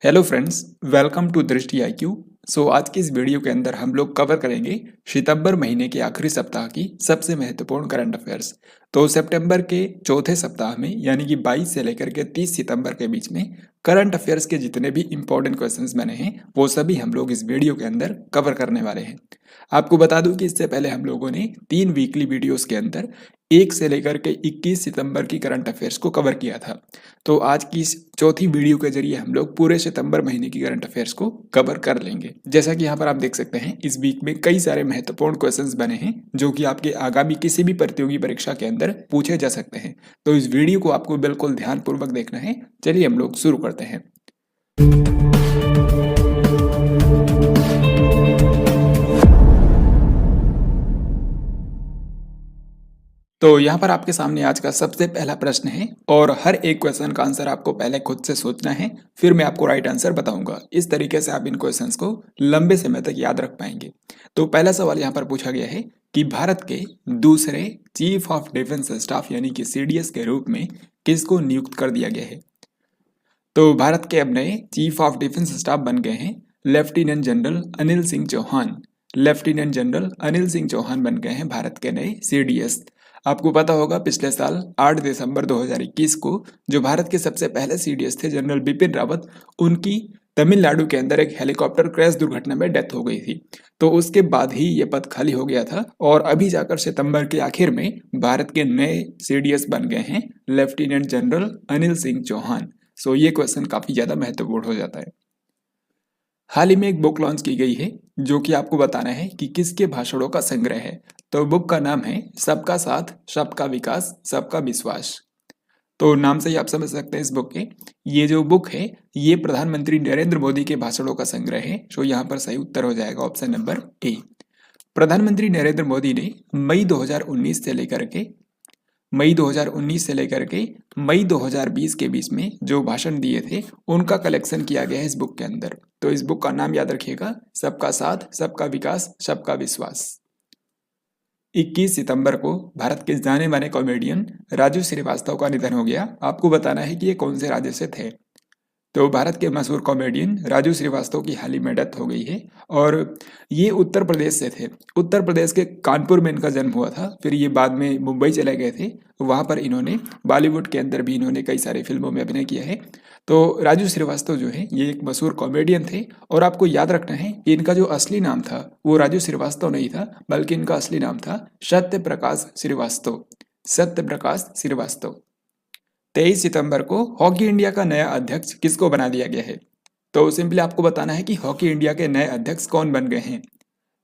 Hello friends, welcome to दृष्टि IQ। आज की इस वीडियो के अंदर हम लोग कवर करेंगे सितंबर महीने के आखिरी सप्ताह की सबसे महत्वपूर्ण करंट अफेयर्स। तो सितंबर के चौथे सप्ताह में यानी कि 22 से लेकर के 30 सितंबर के बीच में करंट अफेयर्स के जितने भी इंपॉर्टेंट क्वेश्चंस बने हैं वो सभी हम लोग इस वीडियो के अंदर कवर करने वाले हैं। आपको बता दूं कि इससे पहले हम लोगों ने 3 वीकली वीडियोस के अंदर 1 से लेकर के 21 सितंबर की करंट अफेयर्स को कवर किया था। तो आज की इस चौथी वीडियो के जरिए हम लोग पूरे सितंबर महीने की करंट अफेयर्स को कवर कर लेंगे। जैसा कि यहाँ पर आप देख सकते हैं, इस वीक में कई सारे महत्वपूर्ण क्वेश्चंस बने हैं जो कि आपके आगामी किसी भी प्रतियोगी परीक्षा के अंदर पूछे जा सकते हैं। तो इस वीडियो को आपको बिल्कुल ध्यानपूर्वक देखना है। चलिए हम लोग शुरू करते हैं। तो यहाँ पर आपके सामने आज का सबसे पहला प्रश्न है और हर एक क्वेश्चन का आंसर आपको पहले खुद से सोचना है, फिर मैं आपको राइट आंसर बताऊंगा। इस तरीके से आप इन क्वेश्चंस को लंबे समय तक याद रख पाएंगे। तो पहला सवाल यहाँ पर पूछा गया है कि भारत के दूसरे चीफ ऑफ डिफेंस स्टाफ यानी कि CDS के रूप में किसको नियुक्त कर दिया गया है। तो भारत के अब नए चीफ ऑफ डिफेंस स्टाफ बन गए हैं lieutenant general Anil Singh Chauhan. Lieutenant general Anil Singh Chauhan बन गए हैं भारत के नए CDS। आपको पता होगा पिछले साल 8 दिसंबर 2021 को जो भारत के सबसे पहले CDS थे जनरल बिपिन रावत, उनकी तमिलनाडु के अंदर एक हेलीकॉप्टर क्रैश दुर्घटना में डेथ हो गई थी। तो उसके बाद ही ये पद खाली हो गया था और अभी जाकर सितंबर के आखिर में भारत के नए CDS बन गए हैं लेफ्टिनेंट जनरल अनिल सिंह चौहान। ये क्वेश्चन काफी ज्यादा महत्वपूर्ण हो जाता है। हाल ही में एक बुक लॉन्च की गई है जो कि आपको बताना है कि किसके भाषणों का संग्रह है। तो बुक का नाम है सबका साथ सबका विकास सबका विश्वास। तो नाम से ही आप समझ सकते हैं इस बुक के, ये जो बुक है ये प्रधानमंत्री नरेंद्र मोदी के भाषणों का संग्रह है। यहाँ पर सही उत्तर हो जाएगा ऑप्शन नंबर ए। प्रधानमंत्री नरेंद्र मोदी ने मई 2019 से लेकर के मई 2020 के बीच में जो भाषण दिए थे उनका कलेक्शन किया गया है इस बुक के अंदर। तो इस बुक का नाम याद रखिएगा, सबका साथ सबका विकास सबका विश्वास। 21 सितंबर को भारत के जाने माने कॉमेडियन राजू श्रीवास्तव का निधन हो गया। आपको बताना है कि ये कौन से राज्य से थे। तो भारत के मशहूर कॉमेडियन राजू श्रीवास्तव की हाल ही में डेथ हो गई है और ये उत्तर प्रदेश से थे। उत्तर प्रदेश के कानपुर में इनका जन्म हुआ था, फिर ये बाद में मुंबई चले गए थे। वहाँ पर इन्होंने बॉलीवुड के अंदर भी इन्होंने कई सारे फिल्मों में अभिनय किया है। तो राजू श्रीवास्तव जो है ये एक मशहूर कॉमेडियन थे और आपको याद रखना है कि इनका जो असली नाम था वो राजू श्रीवास्तव नहीं था, बल्कि इनका असली नाम था सत्य प्रकाश श्रीवास्तव। सत्य प्रकाश श्रीवास्तव। 23 सितंबर को हॉकी इंडिया का नया अध्यक्ष किसको बना दिया गया है। तो सिंपली आपको बताना है कि हॉकी इंडिया के नए अध्यक्ष कौन बन गए हैं।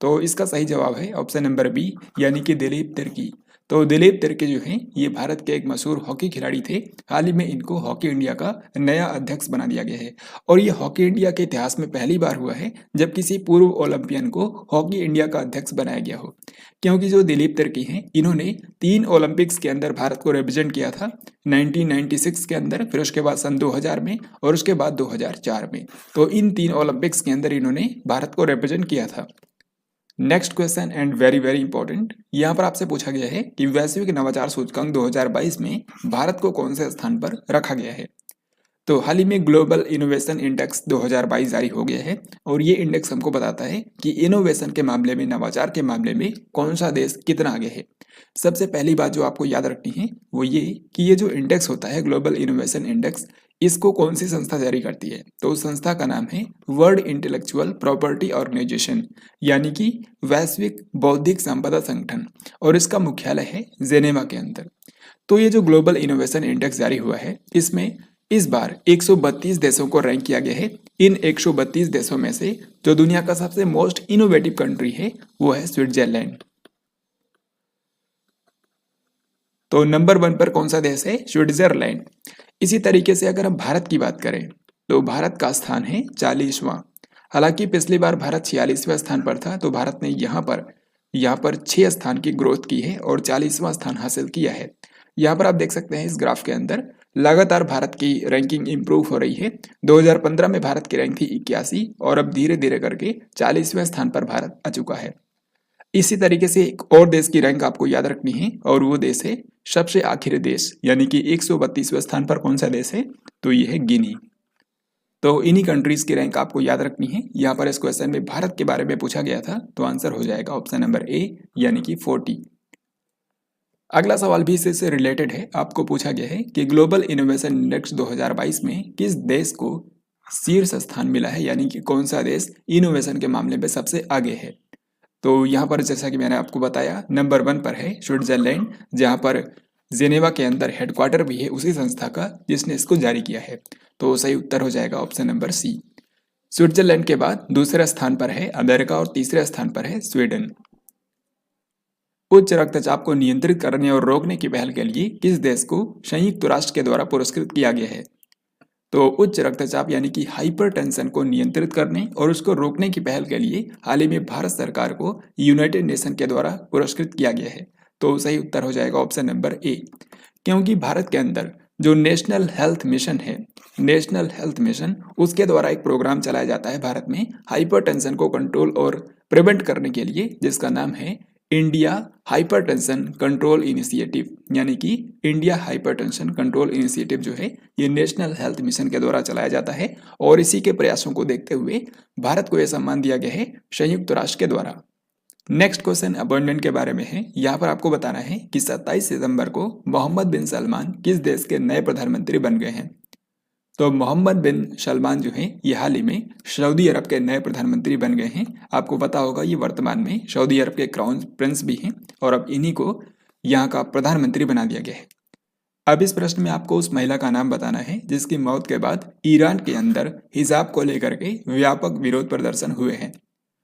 तो इसका सही जवाब है ऑप्शन नंबर बी यानी कि दिलीप तिर्की। तो दिलीप तिर्की जो हैं ये भारत के एक मशहूर हॉकी खिलाड़ी थे। हाल ही में इनको हॉकी इंडिया का नया अध्यक्ष बना दिया गया है और ये हॉकी इंडिया के इतिहास में पहली बार हुआ है जब किसी पूर्व ओलंपियन को हॉकी इंडिया का अध्यक्ष बनाया गया हो। क्योंकि जो दिलीप तिर्की हैं इन्होंने 3 ओलंपिक्स के अंदर भारत को रिप्रेजेंट किया था, 1996 के अंदर, फिर उसके बाद सन 2000 में और उसके बाद 2004 में। तो इन 3 ओलंपिक्स के अंदर इन्होंने भारत को रिप्रेजेंट किया था। Next question and very very important, यहाँ पर आपसे पूछा गया है कि वैश्विक नवाचार सूचकांक 2022 में भारत को कौन से स्थान पर रखा गया है। तो हाल ही में ग्लोबल इनोवेशन इंडेक्स 2022 जारी हो गया है और ये इंडेक्स हमको बताता है कि इनोवेशन के मामले में, नवाचार के मामले में कौन सा देश कितना आगे है। सबसे पहली बात जो आपको याद रखनी है वो ये कि ये जो इंडेक्स होता है ग्लोबल इनोवेशन इंडेक्स, इसको कौन सी संस्था जारी करती है। तो उस संस्था का नाम है वर्ल्ड इंटेलेक्चुअल प्रॉपर्टी ऑर्गेनाइजेशन यानी कि वैश्विक बौद्धिक संपदा संगठन, और इसका मुख्यालय है जेनेवा के अंदर। तो ये जो ग्लोबल इनोवेशन इंडेक्स जारी हुआ है इसमें इस बार 132 देशों को रैंक किया गया है। इन 132 देशों में से जो दुनिया का सबसे मोस्ट इनोवेटिव कंट्री है वो है स्विट्जरलैंड। तो नंबर 1 पर कौन सा देश है, स्विट्जरलैंड। इसी तरीके से अगर हम भारत की बात करें तो भारत का स्थान है 40वां। हालांकि पिछली बार भारत 46वें स्थान पर था, तो भारत ने यहाँ पर 6 स्थान की ग्रोथ की है और 40वां स्थान हासिल किया है। यहाँ पर आप देख सकते हैं इस ग्राफ के अंदर लगातार भारत की रैंकिंग इंप्रूव हो रही है। 2015 में भारत की रैंक थी 81 और अब धीरे धीरे करके 40वें स्थान पर भारत आ चुका है। इसी तरीके से एक और देश की रैंक आपको याद रखनी है और वो देश है सबसे आखिरी देश यानी कि 132वें स्थान पर कौन सा देश है, तो ये है गिनी। तो इन्हीं कंट्रीज की रैंक आपको याद रखनी है। यहाँ पर इस क्वेश्चन में भारत के बारे में पूछा गया था, तो आंसर हो जाएगा ऑप्शन नंबर ए यानी कि 40। अगला सवाल भी इससे रिलेटेड है। आपको पूछा गया है कि ग्लोबल इनोवेशन इंडेक्स 2022 में किस देश को शीर्ष स्थान मिला है, यानी कि कौन सा देश इनोवेशन के मामले में सबसे आगे है। तो यहाँ पर जैसा कि मैंने आपको बताया, नंबर 1 पर है स्विट्जरलैंड, जहाँ पर जेनेवा के अंदर हेडक्वार्टर भी है उसी संस्था का जिसने इसको जारी किया है। तो सही उत्तर हो जाएगा ऑप्शन नंबर सी। स्विट्जरलैंड के बाद दूसरे स्थान पर है अमेरिका और तीसरे स्थान पर है स्वीडन। उच्च रक्तचाप को नियंत्रित करने और रोकने की पहल के लिए किस देश को संयुक्त राष्ट्र के द्वारा पुरस्कृत किया गया है। तो उच्च रक्तचाप यानी कि हाइपरटेंशन को नियंत्रित करने और उसको रोकने की पहल के लिए हाल ही में भारत सरकार को यूनाइटेड नेशन के द्वारा पुरस्कृत किया गया है। तो सही उत्तर हो जाएगा ऑप्शन नंबर ए, क्योंकि भारत के अंदर जो नेशनल हेल्थ मिशन है, नेशनल हेल्थ मिशन, उसके द्वारा एक प्रोग्राम चलाया जाता है भारत में हाइपरटेंशन को कंट्रोल और प्रिवेंट करने के लिए, जिसका नाम है इंडिया हाइपरटेंशन कंट्रोल इनिशिएटिव, यानी कि इंडिया हाइपरटेंशन कंट्रोल इनिशिएटिव जो है ये नेशनल हेल्थ मिशन के द्वारा चलाया जाता है। और इसी के प्रयासों को देखते हुए भारत को यह सम्मान दिया गया है संयुक्त राष्ट्र के द्वारा। नेक्स्ट क्वेश्चन अपॉइंटमेंट के बारे में है। यहाँ पर आपको बताना है कि 27 सितंबर को मोहम्मद बिन सलमान किस देश के नए प्रधानमंत्री बन गए हैं। तो मोहम्मद बिन सलमान जो हैं ये हाल ही में सऊदी अरब के नए प्रधानमंत्री बन गए हैं। आपको पता होगा ये वर्तमान में सऊदी अरब के क्राउन प्रिंस भी हैं और अब इन्हीं को यहाँ का प्रधानमंत्री बना दिया गया है। अब इस प्रश्न में आपको उस महिला का नाम बताना है जिसकी मौत के बाद ईरान के अंदर हिजाब को लेकर के व्यापक विरोध प्रदर्शन हुए हैं।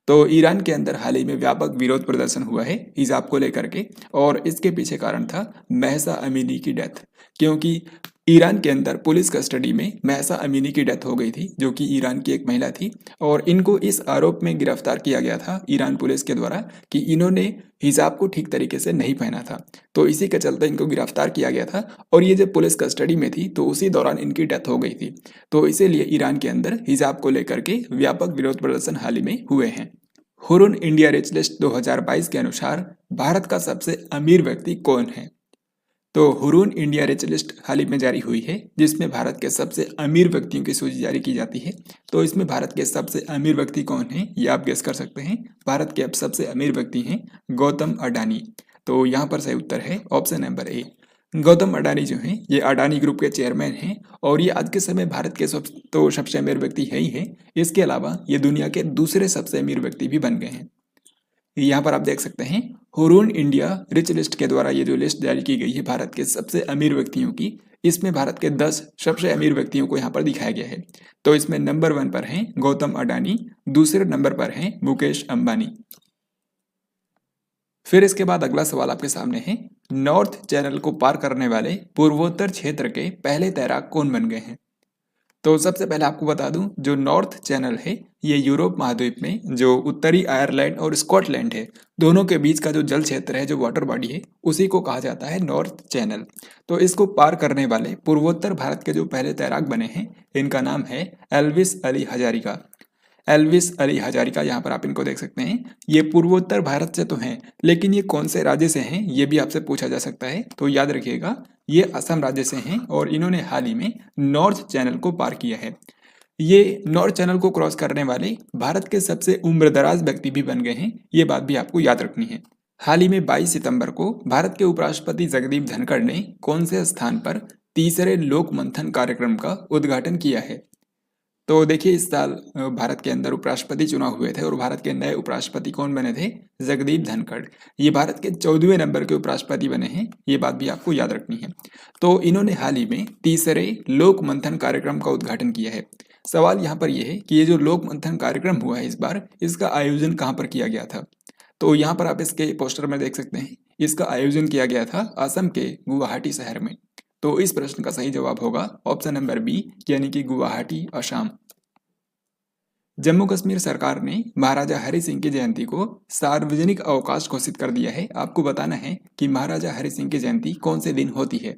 तो ईरान के अंदर हाल ही में व्यापक विरोध प्रदर्शन हुआ है हिजाब को लेकर के, और इसके पीछे कारण था महसा अमीनी की डेथ, क्योंकि ईरान के अंदर पुलिस कस्टडी में महसा अमीनी की डेथ हो गई थी, जो कि ईरान की एक महिला थी, और इनको इस आरोप में गिरफ्तार किया गया था ईरान पुलिस के द्वारा कि इन्होंने हिजाब को ठीक तरीके से नहीं पहना था। तो इसी के चलते इनको गिरफ्तार किया गया था, और ये जब पुलिस कस्टडी में थी तो उसी दौरान इनकी डेथ हो गई थी। तो इसीलिए ईरान के अंदर हिजाब को लेकर के व्यापक विरोध प्रदर्शन हाल ही में हुए हैं। हुरून इंडिया रिच लिस्ट 2022 के अनुसार भारत का सबसे अमीर व्यक्ति कौन है। तो हुरून इंडिया रिच लिस्ट हाल ही में जारी हुई है, जिसमें भारत के सबसे अमीर व्यक्तियों की सूची जारी की जाती है। तो इसमें भारत के सबसे अमीर व्यक्ति कौन है ये आप गेस कर सकते हैं। भारत के अब सबसे अमीर व्यक्ति हैं गौतम अडानी। तो यहाँ पर सही उत्तर है option number A. Gautam Adani जो हैं ये अडानी ग्रुप के चेयरमैन हैं, और ये आज के समय भारत के सबसे अमीर व्यक्ति है ही है। इसके अलावा ये दुनिया के दूसरे सबसे अमीर व्यक्ति भी बन गए हैं। यहाँ पर आप देख सकते हैं हुरून इंडिया रिच लिस्ट के द्वारा ये जो लिस्ट जारी की गई है भारत के सबसे अमीर व्यक्तियों की, इसमें भारत के 10 सबसे अमीर व्यक्तियों को यहाँ पर दिखाया गया है। तो इसमें नंबर 1 पर हैं गौतम अडानी, दूसरे नंबर पर हैं मुकेश अंबानी। फिर इसके बाद अगला सवाल आपके सामने है, नॉर्थ चैनल को पार करने वाले पूर्वोत्तर क्षेत्र के पहले तैराक कौन बन गए हैं। तो सबसे पहले आपको बता दूं, जो नॉर्थ चैनल है ये यूरोप महाद्वीप में जो उत्तरी आयरलैंड और स्कॉटलैंड है, दोनों के बीच का जो जल क्षेत्र है, जो वाटर बॉडी है, उसी को कहा जाता है नॉर्थ चैनल। तो इसको पार करने वाले पूर्वोत्तर भारत के जो पहले तैराक बने हैं, इनका नाम है एल्विस अली हजारिका। एल्विस अली हजारिका, यहाँ पर आप इनको देख सकते हैं। ये पूर्वोत्तर भारत से तो हैं, लेकिन ये कौन से राज्य से हैं ये भी आपसे पूछा जा सकता है। तो याद रखिएगा ये असम राज्य से हैं, और इन्होंने हाल ही में नॉर्थ चैनल को पार किया है। ये नॉर्थ चैनल को क्रॉस करने वाले भारत के सबसे उम्रदराज व्यक्ति भी बन गए हैं, ये बात भी आपको याद रखनी है। हाल ही में 22 सितंबर को भारत के उपराष्ट्रपति जगदीप धनखड़ ने कौन से स्थान पर तीसरे लोक मंथन कार्यक्रम का उद्घाटन किया है। तो देखिए इस साल भारत के अंदर उपराष्ट्रपति चुनाव हुए थे, और भारत के नए उपराष्ट्रपति कौन बने थे, जगदीप धनखड़। ये भारत के 14वें नंबर के उपराष्ट्रपति बने हैं, ये बात भी आपको याद रखनी है। तो इन्होंने हाल ही में तीसरे लोक मंथन कार्यक्रम का उद्घाटन किया है। सवाल यहाँ पर यह है कि ये जो लोक मंथन कार्यक्रम हुआ है इस बार, इसका आयोजन कहाँ पर किया गया था। तो यहाँ पर आप इसके पोस्टर में देख सकते हैं, इसका आयोजन किया गया था असम के गुवाहाटी शहर में। तो इस प्रश्न का सही जवाब होगा ऑप्शन नंबर बी, यानी कि गुवाहाटी असम। जम्मू कश्मीर सरकार ने महाराजा हरि सिंह की जयंती को सार्वजनिक अवकाश घोषित कर दिया है। आपको बताना है कि महाराजा हरि सिंह की जयंती कौन से दिन होती है।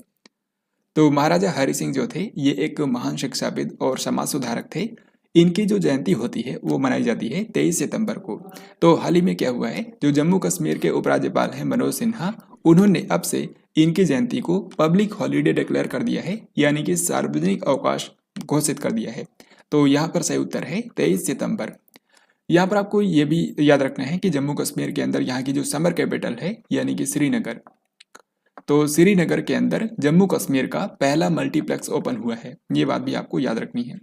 तो महाराजा हरि सिंह जो थे ये एक महान शिक्षाविद और समाज सुधारक थे। इनकी जो जयंती होती है वो मनाई जाती है 23 सितंबर को। तो हाल ही में क्या हुआ है, जो जम्मू कश्मीर के उपराज्यपाल हैं मनोज सिन्हा, उन्होंने अब से इनकी जयंती को पब्लिक हॉलीडे डिक्लेयर कर दिया है, यानी कि सार्वजनिक अवकाश घोषित कर दिया है। तो यहाँ पर सही उत्तर है 23 सितंबर। यहाँ पर आपको ये भी याद रखना है कि जम्मू कश्मीर के अंदर यहाँ की जो समर कैपिटल है यानी कि श्रीनगर, तो श्रीनगर के अंदर जम्मू कश्मीर का पहला मल्टीप्लेक्स ओपन हुआ है, ये बात भी आपको याद रखनी है।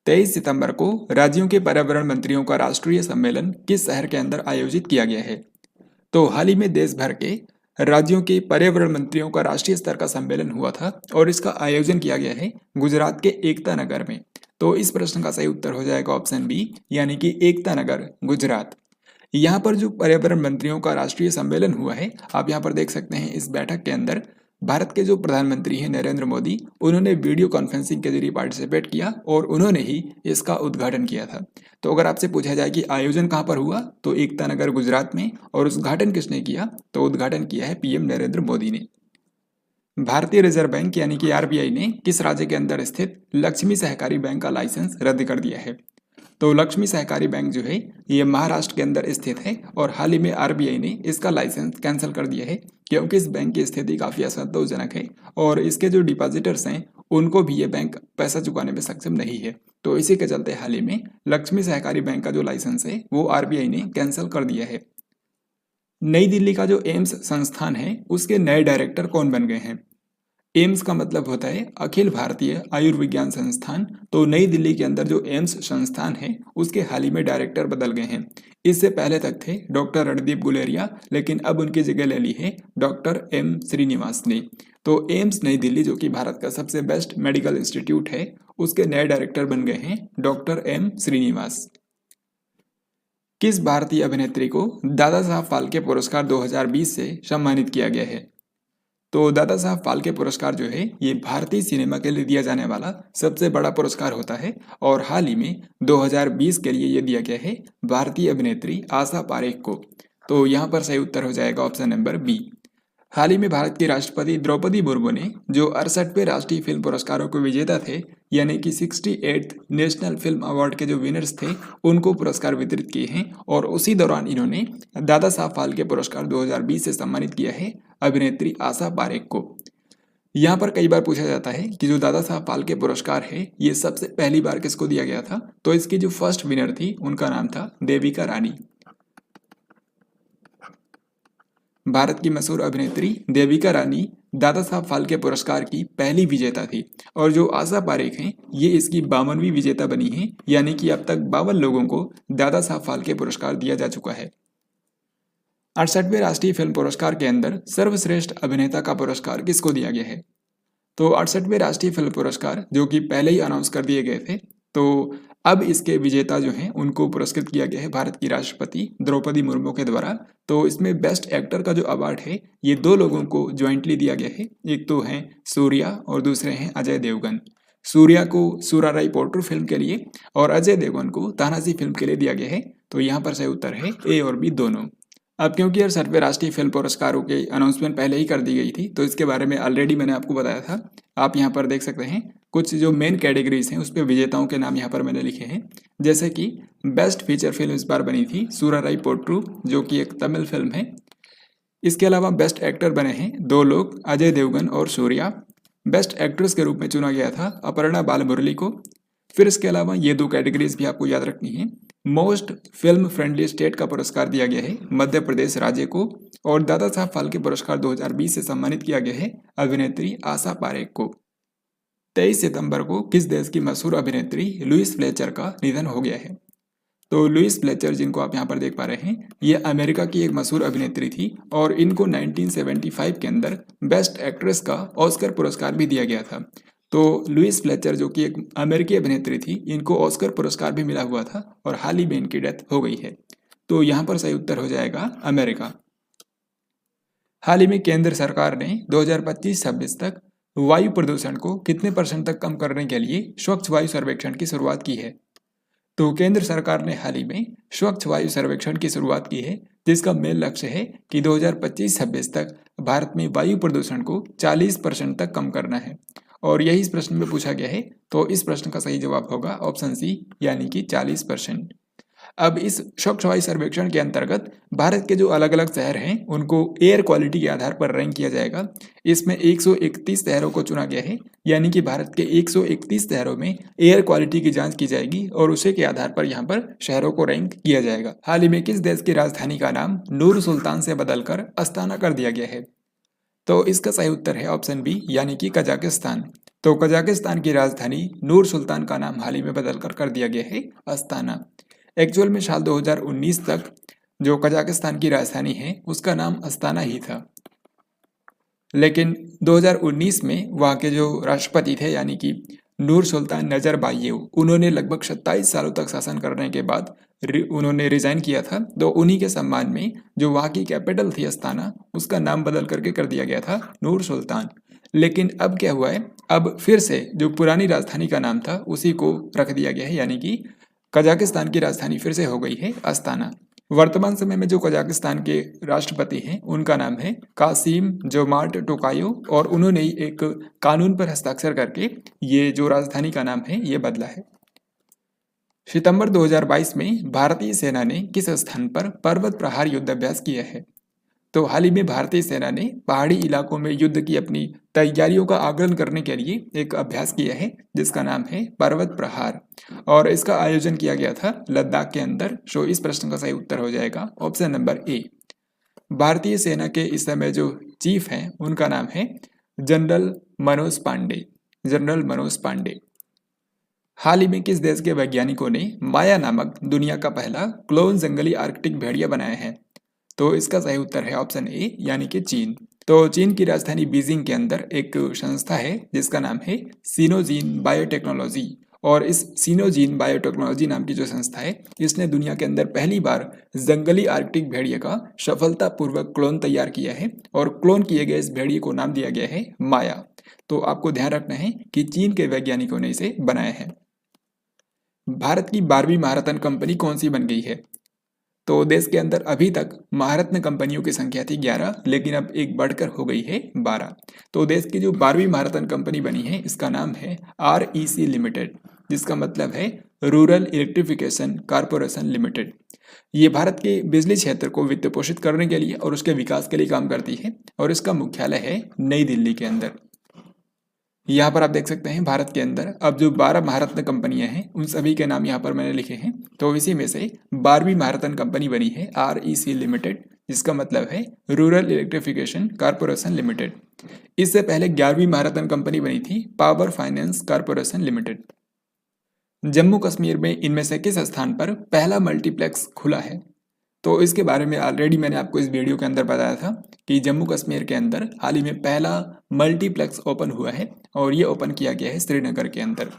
23 सितंबर को राज्यों के पर्यावरण मंत्रियों का राष्ट्रीय सम्मेलन किस शहर के अंदर आयोजित किया गया है? तो हाल ही में देश भर के राज्यों के पर्यावरण मंत्रियों का राष्ट्रीय स्तर का सम्मेलन हुआ था और इसका आयोजन किया गया है गुजरात के एकता नगर में। तो इस प्रश्न का सही उत्तर हो जाएगा ऑप्शन बी, यानी कि एकता नगर, गुजरात। यहाँ पर जो पर्यावरण मंत्रियों का राष्ट्रीय सम्मेलन हुआ है, आप यहाँ पर देख सकते हैं इस बैठक के अंदर भारत के जो प्रधानमंत्री हैं नरेंद्र मोदी, उन्होंने वीडियो कॉन्फ्रेंसिंग के जरिए पार्टिसिपेट किया और उन्होंने ही इसका उद्घाटन किया था। तो अगर आपसे पूछा जाए कि आयोजन कहाँ पर हुआ, तो एकता नगर गुजरात में, और उद्घाटन किसने किया, तो उद्घाटन किया है पीएम नरेंद्र मोदी ने। भारतीय रिजर्व बैंक यानी कि आरबीआई ने किस राज्य के अंदर स्थित लक्ष्मी सहकारी बैंक का लाइसेंस रद्द कर दिया है? तो लक्ष्मी सहकारी बैंक जो है ये महाराष्ट्र के अंदर स्थित है और हाल ही में आरबीआई ने इसका लाइसेंस कैंसिल कर दिया है, क्योंकि इस बैंक की स्थिति काफ़ी असंतोषजनक है और इसके जो डिपॉजिटर्स हैं उनको भी ये बैंक पैसा चुकाने में सक्षम नहीं है। तो इसी के चलते हाल ही में लक्ष्मी सहकारी बैंक का जो लाइसेंस है वो आरबीआई ने कैंसिल कर दिया है। नई दिल्ली का जो एम्स संस्थान है उसके नए डायरेक्टर कौन बन गए हैं? एम्स का मतलब होता है अखिल भारतीय आयुर्विज्ञान संस्थान। तो नई दिल्ली के अंदर जो एम्स संस्थान है उसके हाल ही में डायरेक्टर बदल गए हैं। इससे पहले तक थे डॉक्टर रणदीप गुलेरिया, लेकिन अब उनकी जगह ले ली है डॉक्टर एम श्रीनिवास ने। तो एम्स नई दिल्ली जो कि भारत का सबसे बेस्ट मेडिकल इंस्टीट्यूट है उसके नए डायरेक्टर बन गए हैं डॉक्टर एम श्रीनिवास। किस भारतीय अभिनेत्री को दादा साहब फाल्के पुरस्कार 2020 से सम्मानित किया गया है? तो दादा साहब फाल्के पुरस्कार जो है ये भारतीय सिनेमा के लिए दिया जाने वाला सबसे बड़ा पुरस्कार होता है और हाल ही में 2020 के लिए ये दिया गया है भारतीय अभिनेत्री आशा पारेख को। तो यहाँ पर सही उत्तर हो जाएगा ऑप्शन नंबर बी। हाल ही में भारत की राष्ट्रपति द्रौपदी मुर्मू ने जो 68वें राष्ट्रीय फिल्म पुरस्कारों के विजेता थे यानी कि 68th नेशनल फिल्म अवार्ड के जो विनर्स थे उनको पुरस्कार वितरित किए हैं और उसी दौरान इन्होंने दादा साहब फाल्के पुरस्कार 2020 से सम्मानित किया है अभिनेत्री आशा पारेख को। यहाँ पर कई बार पूछा जाता है कि जो दादा साहब फाल्के पुरस्कार है ये सबसे पहली बार किसको दिया गया था? तो इसकी जो फर्स्ट विनर थी उनका नाम था देविका रानी। भारत की मशहूर अभिनेत्री देविका रानी दादा साहब फाल्के पुरस्कार की पहली विजेता थी और जो आशा पारेख हैं ये इसकी 52वीं विजेता बनी हैं, यानी कि अब तक 52 लोगों को दादा साहब फाल्के पुरस्कार दिया जा चुका है। 68वें राष्ट्रीय फिल्म पुरस्कार के अंदर सर्वश्रेष्ठ अभिनेता का पुरस्कार किसको दिया गया है? तो 68वें राष्ट्रीय फिल्म पुरस्कार जो कि पहले ही अनाउंस कर दिए गए थे, तो अब इसके विजेता जो हैं उनको पुरस्कृत किया गया है भारत की राष्ट्रपति द्रौपदी मुर्मू के द्वारा। तो इसमें बेस्ट एक्टर का जो अवार्ड है ये 2 लोगों को ज्वाइंटली दिया गया है, एक तो हैं सूर्या और दूसरे हैं अजय देवगन। सूर्या को सुराराई पोट्रू फिल्म के लिए और अजय देवगन को तानाजी फिल्म के लिए दिया गया है। तो यहाँ पर सही उत्तर है ए और बी दोनों। अब क्योंकि यार 60वें राष्ट्रीय फिल्म पुरस्कारों की अनाउंसमेंट पहले ही कर दी गई थी तो इसके बारे में ऑलरेडी मैंने आपको बताया था। आप यहाँ पर देख सकते हैं कुछ जो मेन कैटेगरीज हैं उस पर विजेताओं के नाम यहाँ पर मैंने लिखे हैं, जैसे कि बेस्ट फीचर फिल्म इस बार बनी थी सुराराई पोट्रू जो कि एक तमिल फिल्म है। इसके अलावा बेस्ट एक्टर बने हैं 2 लोग, अजय देवगन और सूर्या। बेस्ट एक्ट्रेस के रूप में चुना गया था अपर्णा बालमुरली को। फिर इसके अलावा ये 2 कैटेगरीज भी आपको याद रखनी है। मोस्ट फिल्म फ्रेंडली स्टेट का पुरस्कार दिया गया है मध्य प्रदेश राज्य को और दादा साहब फाल्के पुरस्कार 2020 से सम्मानित किया गया है अभिनेत्री आशा पारेख को। 23 सितंबर को किस देश की मशहूर अभिनेत्री लुइस फ्लेचर का निधन हो गया है? तो लुइस फ्लेचर जिनको आप यहाँ पर देख पा रहे हैं ये अमेरिका की एक मशहूर अभिनेत्री थी और इनको 1975 के अंदर बेस्ट एक्ट्रेस का ऑस्कर पुरस्कार भी दिया गया था। तो लुइस फ्लेचर जो कि एक अमेरिकी अभिनेत्री थी इनको ऑस्कर पुरस्कार भी मिला हुआ था और हाल ही में इनकी डेथ हो गई है। तो यहाँ पर सही उत्तर हो जाएगा अमेरिका। हाल ही में केंद्र सरकार ने 2025-26 तक वायु प्रदूषण को कितने % तक कम करने के लिए स्वच्छ वायु सर्वेक्षण की शुरुआत की है? तो केंद्र सरकार ने हाल ही में स्वच्छ वायु सर्वेक्षण की शुरुआत की है जिसका मेन लक्ष्य है कि 2025-26 तक भारत में वायु प्रदूषण को 40% तक कम करना है और यही इस प्रश्न में पूछा गया है। तो इस प्रश्न का सही जवाब होगा ऑप्शन सी यानी कि 40%। अब इस स्वच्छ वायु सर्वेक्षण के अंतर्गत भारत के जो अलग अलग शहर हैं उनको एयर क्वालिटी के आधार पर रैंक किया जाएगा। इसमें 131 शहरों को चुना गया है, यानी कि भारत के 131 शहरों में एयर क्वालिटी की जांच की जाएगी और उसी के आधार पर यहाँ पर शहरों को रैंक किया जाएगा। हाल ही में किस देश की राजधानी का नाम नूर सुल्तान से बदलकर अस्ताना कर दिया गया है? तो इसका सही उत्तर है ऑप्शन बी, यानी कि कजाकिस्तान। तो कजाकिस्तान की राजधानी नूर सुल्तान का नाम हाल ही में बदलकर कर दिया गया है अस्ताना। एक्चुअल में साल 2019 तक जो कजाकिस्तान की राजधानी है उसका नाम अस्ताना ही था, लेकिन 2019 में वहाँ के जो राष्ट्रपति थे यानी कि नूर सुल्तान नजरबायेव, उन्होंने लगभग 27 सालों तक शासन करने के बाद उन्होंने रिजाइन किया था। तो उन्हीं के सम्मान में जो वहाँ की कैपिटल थी अस्ताना, उसका नाम बदल करके कर दिया गया था नूर सुल्तान। लेकिन अब क्या हुआ है, अब फिर से जो पुरानी राजधानी का नाम था उसी को रख दिया गया है, यानी कि कजाकिस्तान की राजधानी फिर से हो गई है अस्ताना। वर्तमान समय में जो कजाकिस्तान के राष्ट्रपति हैं उनका नाम है कासिम जोमार्ट टोकायोव और उन्होंने ही एक कानून पर हस्ताक्षर करके ये जो राजधानी का नाम है ये बदला है। सितंबर 2022 में भारतीय सेना ने किस स्थान पर पर्वत प्रहार युद्ध अभ्यास किया है? तो हाल ही में भारतीय सेना ने पहाड़ी इलाकों में युद्ध की अपनी तैयारियों का आकलन करने के लिए एक अभ्यास किया है जिसका नाम है पर्वत प्रहार, और इसका आयोजन किया गया था लद्दाख के अंदर। सो इस प्रश्न का सही उत्तर हो जाएगा ऑप्शन नंबर ए। भारतीय सेना के इस समय जो चीफ हैं उनका नाम है जनरल मनोज पांडे। जनरल मनोज पांडे। हाल ही में किस देश के वैज्ञानिकों ने माया नामक दुनिया का पहला क्लोन जंगली आर्कटिक भेड़िया बनाया है? तो इसका सही उत्तर है ऑप्शन ए, यानी कि चीन। तो चीन की राजधानी बीजिंग के अंदर एक संस्था है जिसका नाम है सिनोजीन बायोटेक्नोलॉजी, और इस सिनोजीन बायोटेक्नोलॉजी नाम की जो संस्था है इसने दुनिया के अंदर पहली बार जंगली आर्कटिक भेड़िए का सफलतापूर्वक क्लोन तैयार किया है और क्लोन किए गए इस भेड़िए को नाम दिया गया है माया। तो आपको ध्यान रखना है कि चीन के वैज्ञानिकों ने इसे बनाया है। भारत की 12वीं महारत्न कंपनी कौन सी बन गई है? तो देश के अंदर अभी तक महारत्न कंपनियों की संख्या थी 11, लेकिन अब एक बढ़कर हो गई है 12। तो देश की जो 12वीं महारत्न कंपनी बनी है इसका नाम है REC लिमिटेड, जिसका मतलब है रूरल इलेक्ट्रिफिकेशन कॉरपोरेशन लिमिटेड। ये भारत के बिजली क्षेत्र को वित्त पोषित करने के लिए और उसके विकास के लिए काम करती है और इसका मुख्यालय है नई दिल्ली के अंदर। यहाँ पर आप देख सकते हैं भारत के अंदर अब जो 12 महारत्न कंपनियां हैं उन सभी के नाम यहाँ पर मैंने लिखे हैं। तो इसी में से 12वीं महारत्न कंपनी बनी है REC लिमिटेड, जिसका मतलब है रूरल इलेक्ट्रिफिकेशन कॉरपोरेशन लिमिटेड। इससे पहले 11वीं महारत्न कंपनी बनी थी power finance corporation limited. Jammu Kashmir में इनमें से किस स्थान पर पहला मल्टीप्लेक्स खुला है? तो इसके बारे में ऑलरेडी मैंने आपको इस वीडियो के अंदर बताया था कि जम्मू कश्मीर के अंदर हाल ही में पहला मल्टीप्लेक्स ओपन हुआ है और ये ओपन किया गया है श्रीनगर के अंदर।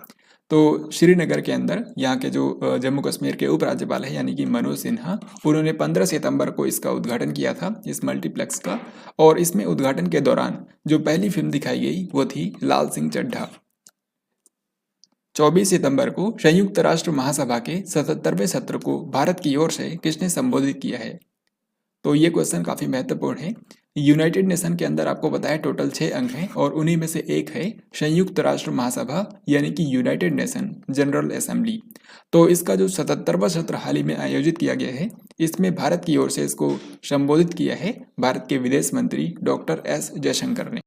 तो श्रीनगर के अंदर यहाँ के जो जम्मू कश्मीर के उपराज्यपाल है यानी कि मनोज सिन्हा, उन्होंने 15 सितंबर को इसका उद्घाटन किया था इस मल्टीप्लेक्स का। और इसमें उद्घाटन के दौरान जो पहली फिल्म दिखाई गई वो थी लाल सिंह चड्ढा। 24 सितंबर को संयुक्त राष्ट्र महासभा के 77वें सत्र को भारत की ओर से किसने संबोधित किया है? तो ये क्वेश्चन काफ़ी महत्वपूर्ण है। यूनाइटेड नेशन के अंदर आपको पता है टोटल 6 अंग हैं और उन्हीं में से एक है संयुक्त राष्ट्र महासभा यानी कि यूनाइटेड नेशन जनरल असेंबली। तो इसका जो 77वां सत्र हाल ही में आयोजित किया गया है इसमें भारत की ओर से इसको संबोधित किया है भारत के विदेश मंत्री डॉक्टर एस जयशंकर ने।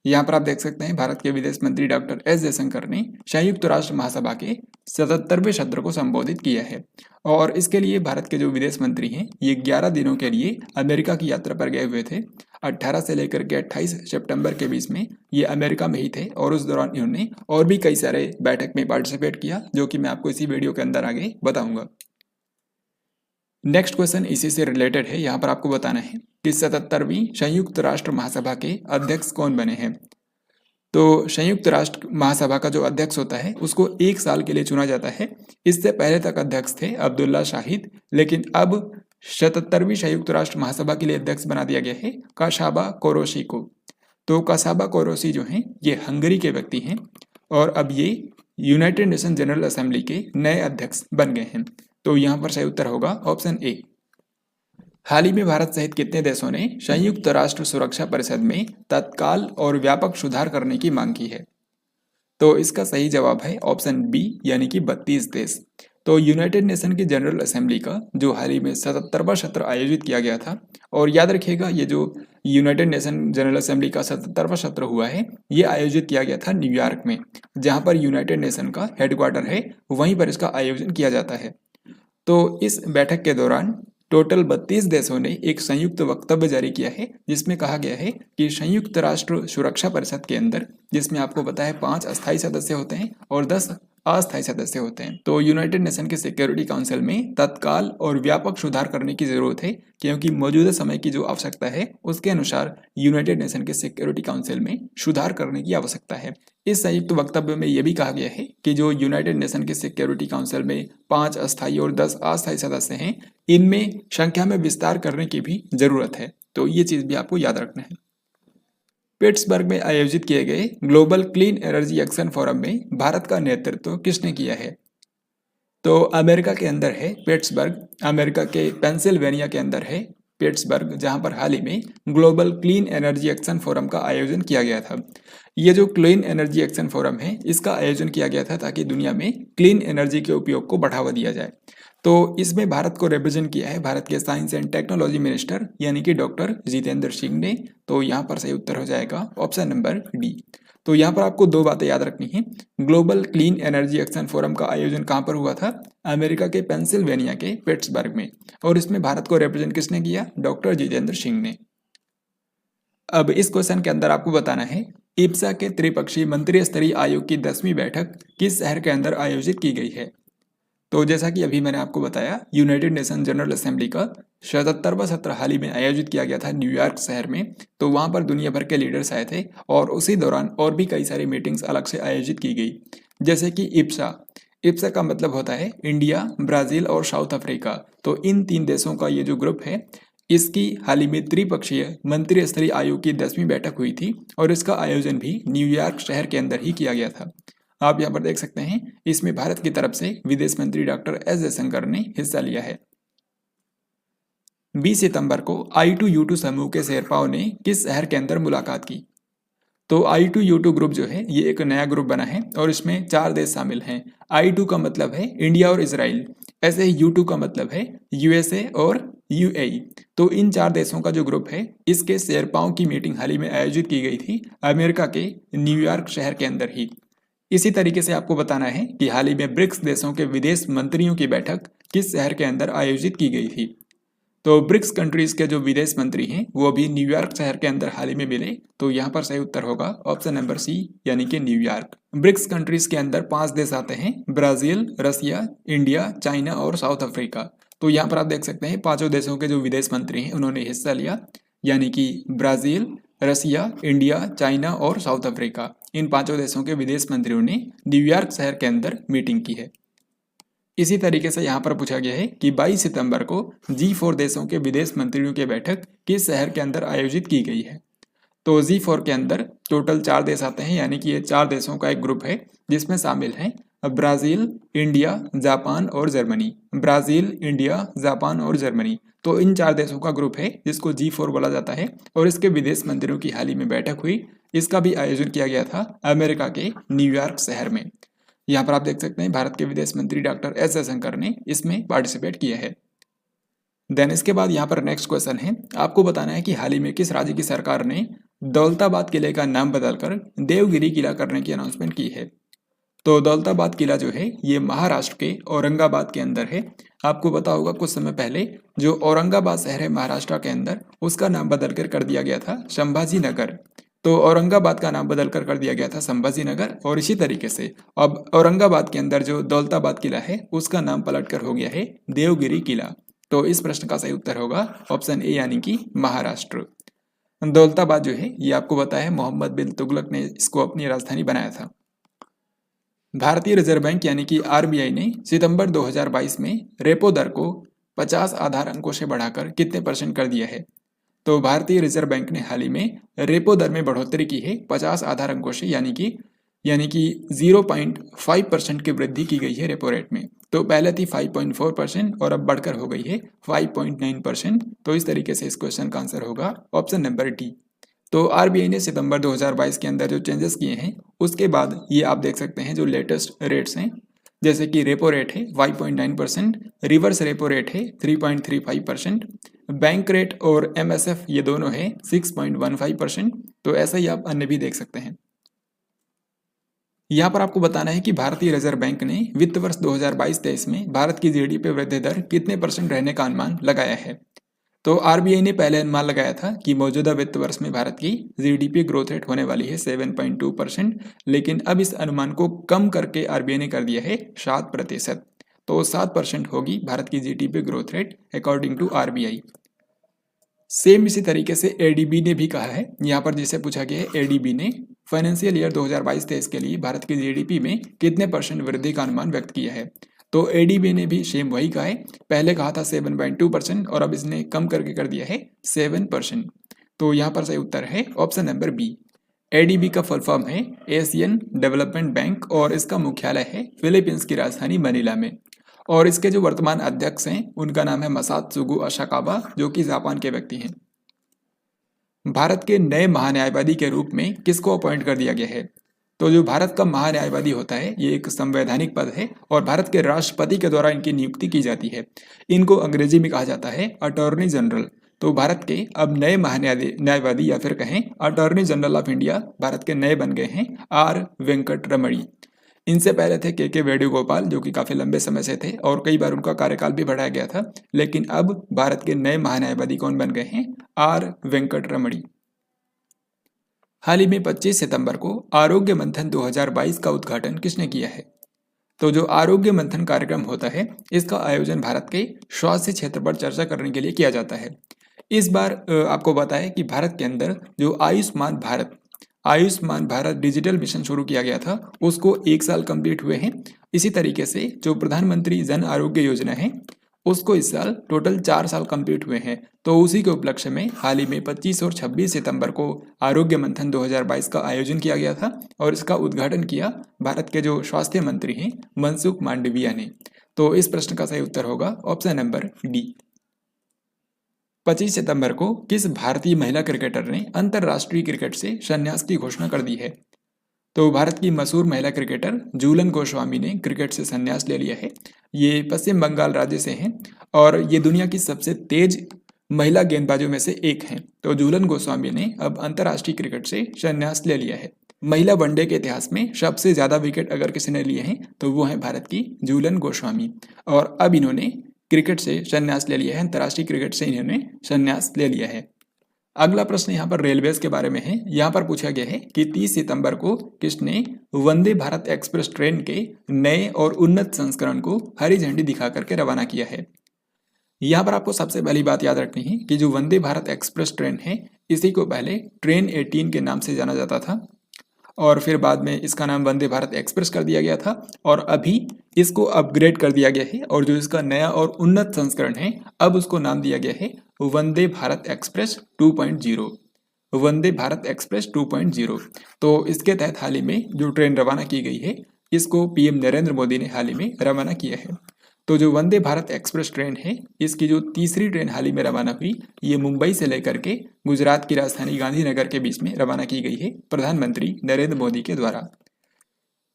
यहाँ पर आप देख सकते हैं भारत के विदेश मंत्री डॉक्टर एस जयशंकर ने संयुक्त राष्ट्र महासभा के 77वें सत्र को संबोधित किया है। और इसके लिए भारत के जो विदेश मंत्री हैं ये 11 दिनों के लिए अमेरिका की यात्रा पर गए हुए थे। 18 से लेकर के 28 सितंबर के बीच में ये अमेरिका में ही थे और उस दौरान इन्होंने और भी कई सारे बैठक में पार्टिसिपेट किया, जो कि मैं आपको इसी वीडियो के अंदर आगे बताऊंगा। नेक्स्ट क्वेश्चन इसी से रिलेटेड है। यहाँ पर आपको बताना है कि 77वीं संयुक्त राष्ट्र महासभा के अध्यक्ष कौन बने हैं? तो संयुक्त राष्ट्र महासभा का जो अध्यक्ष होता है उसको 1 साल के लिए चुना जाता है। इससे पहले तक अध्यक्ष थे अब्दुल्ला शाहिद, लेकिन अब 77वीं संयुक्त राष्ट्र महासभा के लिए अध्यक्ष बना दिया गया है काशाबा कोरोसी को। तो काशाबा कोरोसी जो हैं ये हंगरी के व्यक्ति हैं और अब ये यूनाइटेड नेशन जनरल असेंबली के नए अध्यक्ष बन गए हैं। तो यहाँ पर सही उत्तर होगा ऑप्शन ए। हाल ही में भारत सहित कितने देशों ने संयुक्त राष्ट्र सुरक्षा परिषद में तत्काल और व्यापक सुधार करने की मांग की है? तो इसका सही जवाब है ऑप्शन बी, यानी कि 32 देश। तो यूनाइटेड नेशन की जनरल असेंबली का जो हाल ही में 77वां सत्र आयोजित किया गया था, और याद रखिएगा ये जो यूनाइटेड नेशन जनरल असेंबली का 77वां सत्र हुआ है ये आयोजित किया गया था न्यूयॉर्क में, जहां पर यूनाइटेड नेशन का हेडक्वार्टर है, वहीं पर इसका आयोजन किया जाता है। तो इस बैठक के दौरान टोटल 32 देशों ने एक संयुक्त वक्तव्य जारी किया है, जिसमें कहा गया है कि संयुक्त राष्ट्र सुरक्षा परिषद के अंदर, जिसमें आपको पता है 5 अस्थायी सदस्य होते हैं और 10 अस्थायी सदस्य होते हैं, तो यूनाइटेड नेशन के सिक्योरिटी काउंसिल में तत्काल और व्यापक सुधार करने की जरूरत है, क्योंकि मौजूदा समय की जो आवश्यकता है उसके अनुसार यूनाइटेड नेशन के सिक्योरिटी काउंसिल में सुधार करने की आवश्यकता है। इस संयुक्त वक्तव्य में यह भी कहा गया है कि जो यूनाइटेड नेशन के सिक्योरिटी काउंसिल में 5 अस्थायी और 10 अस्थायी सदस्य हैं, इनमें संख्या में विस्तार करने की भी जरूरत है। तो ये चीज भी आपको याद रखना है। पिट्सबर्ग में आयोजित किए गए global clean energy action forum में भारत का नेतृत्व किसने किया है? तो अमेरिका के अंदर है पिट्सबर्ग, अमेरिका के पेंसिल्वेनिया के अंदर है पिट्सबर्ग, जहां पर हाल ही में global clean energy action forum का आयोजन किया गया था। ये जो क्लीन एनर्जी एक्शन फोरम है इसका आयोजन किया गया था ताकि दुनिया में क्लीन एनर्जी के उपयोग को बढ़ावा दिया जाए। तो इसमें भारत को रिप्रेजेंट किया है भारत के साइंस एंड टेक्नोलॉजी मिनिस्टर यानी कि डॉक्टर जितेंद्र सिंह ने। तो यहाँ पर सही उत्तर हो जाएगा ऑप्शन नंबर डी। तो यहाँ पर आपको 2 बातें याद रखनी है। Global clean energy action forum का आयोजन कहाँ पर हुआ था? अमेरिका के पेंसिल्वेनिया के पिट्सबर्ग में, और इसमें भारत को रिप्रेजेंट किसने किया? डॉक्टर जितेंद्र सिंह ने। अब इस क्वेश्चन के अंदर आपको बताना है इप्सा के त्रिपक्षीय मंत्री स्तरीय आयोग की 10वीं बैठक किस शहर के अंदर आयोजित की गई है? तो जैसा कि अभी मैंने आपको बताया, यूनाइटेड नेशन जनरल असेंबली का 77वां सत्र हाल ही में आयोजित किया गया था न्यूयॉर्क शहर में। तो वहां पर दुनिया भर के लीडर्स आए थे और उसी दौरान और भी कई सारी मीटिंग्स अलग से आयोजित की गई, जैसे कि इप्सा का मतलब होता है इंडिया, ब्राजील और साउथ अफ्रीका। तो इन 3 देशों का ये जो ग्रुप है इसकी हाल ही में त्रिपक्षीय मंत्री स्तरीय आयोग की 10वीं बैठक हुई थी, और इसका आयोजन भी न्यूयॉर्क शहर के अंदर ही किया गया था। आप यहाँ पर देख सकते हैं इसमें भारत की तरफ से विदेश मंत्री डॉक्टर एस जयशंकर ने हिस्सा लिया है। 20 सितंबर को I2U2 समूह के शेरपाओं ने किस शहर के अंदर मुलाकात की? तो I2U2 ग्रुप जो है ये एक नया ग्रुप बना है और इसमें 4 देश शामिल हैं। I2 का मतलब है इंडिया और इजराइल, ऐसे ही U2 का मतलब है USA और UAE। तो इन 4 देशों का जो ग्रुप है इसके शेरपाओं की मीटिंग हाल ही में आयोजित की गई थी अमेरिका के न्यूयॉर्क शहर के अंदर ही। इसी तरीके से आपको बताना है कि हाल ही में ब्रिक्स देशों के विदेश मंत्रियों की बैठक किस शहर के अंदर आयोजित की गई थी? तो ब्रिक्स कंट्रीज के जो विदेश मंत्री हैं वो भी न्यूयॉर्क शहर के अंदर हाल ही में मिले। तो यहाँ पर सही उत्तर होगा ऑप्शन नंबर सी यानी कि न्यूयॉर्क। ब्रिक्स कंट्रीज के अंदर 5 देश आते हैं, ब्राजील, रसिया, इंडिया, चाइना और साउथ अफ्रीका। तो यहाँ पर आप देख सकते हैं 5 देशों के जो विदेश मंत्री हैं उन्होंने हिस्सा लिया, यानी कि ब्राजील, रसिया, इंडिया, चाइना और साउथ अफ्रीका। इन 5 देशों के विदेश मंत्रियों ने न्यूयॉर्क शहर के अंदर मीटिंग की है। इसी तरीके से यहाँ पर पूछा गया है कि 22 सितंबर को G4 देशों के विदेश मंत्रियों की बैठक किस शहर के अंदर आयोजित की गई है? तो G4 के अंदर टोटल 4 देश आते हैं, यानी कि ये 4 देशों का एक ग्रुप है जिसमें शामिल हैं ब्राजील, इंडिया, जापान और जर्मनी। ब्राजील, इंडिया, जापान और जर्मनी, तो इन 4 देशों का ग्रुप है जिसको G4 बोला जाता है, और इसके विदेश मंत्रियों की हाल ही में बैठक हुई। इसका भी आयोजन किया गया था अमेरिका के न्यूयॉर्क शहर में। यहाँ पर आप देख सकते हैं भारत के विदेश मंत्री डॉक्टर एस जयशंकर ने इसमें पार्टिसिपेट किया है। देन इसके बाद यहाँ पर नेक्स्ट क्वेश्चन है, आपको बताना है कि हाल ही में किस राज्य की सरकार ने दौलताबाद किले का नाम बदलकर देवगिरी किला करने की अनाउंसमेंट की है? तो दौलताबाद किला जो है ये महाराष्ट्र के औरंगाबाद के अंदर है। आपको पता होगा कुछ समय पहले जो औरंगाबाद शहर है महाराष्ट्र के अंदर, उसका नाम बदलकर कर दिया गया था संभाजी नगर। तो औरंगाबाद का नाम बदलकर कर दिया गया था संभाजी नगर, और इसी तरीके से अब औरंगाबाद के अंदर जो दौलताबाद किला है उसका नाम पलटकर हो गया है देवगिरी किला। तो इस प्रश्न का सही उत्तर होगा ऑप्शन ए यानी कि महाराष्ट्र। दौलताबाद जो है ये आपको पता है मोहम्मद बिन तुगलक ने इसको अपनी राजधानी बनाया था। भारतीय रिजर्व बैंक यानी कि RBI ने सितंबर 2022 में रेपो दर को 50 आधार अंकों से बढ़ाकर कितने % कर दिया है? तो भारतीय रिजर्व बैंक ने हाल ही में रेपो दर में बढ़ोतरी की है 50 आधार अंकों से, यानी कि 0.5% की वृद्धि की गई है रेपो रेट में। तो पहले थी 5.4% और अब बढ़कर हो गई है 5.9%। तो इस तरीके से इस क्वेश्चन का आंसर होगा ऑप्शन नंबर डी। तो RBI ने सितंबर 2022 के अंदर जो चेंजेस किए हैं उसके बाद ये आप देख सकते हैं जो लेटेस्ट रेट्स हैं जैसे कि रेपो रेट है 5.9%, रिवर्स रेपो रेट है 3.35%, बैंक रेट और MSF ये दोनों है 6.15%। तो ऐसा ही आप अन्य भी देख सकते हैं। यहाँ पर आपको बताना है कि भारतीय रिजर्व बैंक ने वित्त वर्ष 2022-23 में भारत की GDP वृद्धि दर कितने % रहने का अनुमान लगाया है। तो RBI ने पहले अनुमान लगाया था कि मौजूदा वित्त वर्ष में भारत की GDP ग्रोथ रेट होने वाली है 7.2%, लेकिन अब इस अनुमान को कम करके RBI ने कर दिया है 7%। तो 7% होगी भारत की GDP growth rate according to RBI। Same इसी तरीके से ADB ने भी कहा है, यहाँ पर जिसे पूछा गया है ADB ने फाइनेंशियल ईयर 2022-23 के लिए भारत की GDP में कितने % वृद्धि का अनुमान व्यक्त किया है। तो ADB ने भी सेम वही कहा है, पहले कहा था 7.2% और अब इसने कम करके कर दिया है 7%। तो यहाँ पर सही उत्तर है ऑप्शन नंबर बी। ADB का फुल फॉर्म है एशियन डेवलपमेंट बैंक और इसका मुख्यालय है फिलीपींस की राजधानी मनीला में। और इसके जो वर्तमान अध्यक्ष हैं उनका नाम है मसात्सुगु असाकावा, जो कि जापान के व्यक्ति हैं। भारत के नए महान्यायवादी के रूप में किसको अपॉइंट कर दिया गया है। तो जो भारत का महान्यायवादी होता है ये एक संवैधानिक पद है और भारत के राष्ट्रपति के द्वारा इनकी नियुक्ति की जाती है। इनको अंग्रेजी में कहा जाता है अटॉर्नी जनरल। तो भारत के अब नए महान्यायवादी या फिर कहें attorney general of India Bharat के नए बन गए हैं आर वेंकट रमणी। इनसे पहले थे के वेणुगोपाल, जो कि काफी लंबे समय से थे और कई बार उनका कार्यकाल भी बढ़ाया गया था। लेकिन अब भारत के नए महान्यायवादी कौन बन गए हैं, आर वेंकट रमणी। हाल ही में 25 सितंबर को आरोग्य मंथन 2022 का उद्घाटन किसने किया है। तो जो आरोग्य मंथन कार्यक्रम होता है इसका आयोजन भारत के स्वास्थ्य क्षेत्र पर चर्चा करने के लिए किया जाता है। इस बार आपको बताया कि भारत के अंदर जो आयुष्मान भारत डिजिटल मिशन शुरू किया गया था उसको 1 साल कंप्लीट हुए हैं। इसी तरीके से जो प्रधानमंत्री जन आरोग्य योजना है उसको इस साल टोटल 4 साल कंप्लीट हुए हैं। तो उसी के उपलक्ष्य में हाल ही में 25 और 26 सितंबर को आरोग्य मंथन 2022 का आयोजन किया गया था और इसका उद्घाटन किया भारत के जो स्वास्थ्य मंत्री हैं मनसुख मांडविया ने। तो इस प्रश्न का सही उत्तर होगा ऑप्शन नंबर डी। 25 सितंबर को किस भारतीय महिला क्रिकेटर ने अंतर्राष्ट्रीय क्रिकेट से संन्यास की घोषणा कर दी है। तो भारत की मशहूर महिला क्रिकेटर झूलन गोस्वामी ने क्रिकेट से संन्यास ले लिया है। ये पश्चिम बंगाल राज्य से हैं और ये दुनिया की सबसे तेज महिला गेंदबाजों में से एक हैं। तो झूलन गोस्वामी ने अब अंतर्राष्ट्रीय क्रिकेट से संन्यास ले लिया है। महिला वनडे के इतिहास में सबसे ज्यादा विकेट अगर किसी ने लिए हैं तो वो है भारत की झूलन गोस्वामी और अब इन्होंने क्रिकेट से संन्यास ले लिया है, अंतर्राष्ट्रीय क्रिकेट से इन्होंने संन्यास ले लिया है। अगला प्रश्न यहाँ पर रेलवेज के बारे में है। यहाँ पर पूछा गया है कि 30 सितंबर को किसने वंदे भारत एक्सप्रेस ट्रेन के नए और उन्नत संस्करण को हरी झंडी दिखा करके रवाना किया है। यहाँ पर आपको सबसे पहली बात याद रखनी है कि जो वंदे भारत एक्सप्रेस ट्रेन है इसी को पहले ट्रेन 18 के नाम से जाना जाता था और फिर बाद में इसका नाम वंदे भारत एक्सप्रेस कर दिया गया था और अभी इसको अपग्रेड कर दिया गया है और जो इसका नया और उन्नत संस्करण है अब उसको नाम दिया गया है वंदे भारत एक्सप्रेस 2.0। वंदे भारत एक्सप्रेस 2.0। तो इसके तहत हाल ही में जो ट्रेन रवाना की गई है इसको PM नरेंद्र मोदी ने हाल ही में रवाना किया है। तो जो वंदे भारत एक्सप्रेस ट्रेन है इसकी जो तीसरी ट्रेन हाल ही में रवाना हुई ये मुंबई से लेकर के गुजरात की राजधानी गांधीनगर के बीच में रवाना की गई है प्रधानमंत्री नरेंद्र मोदी के द्वारा।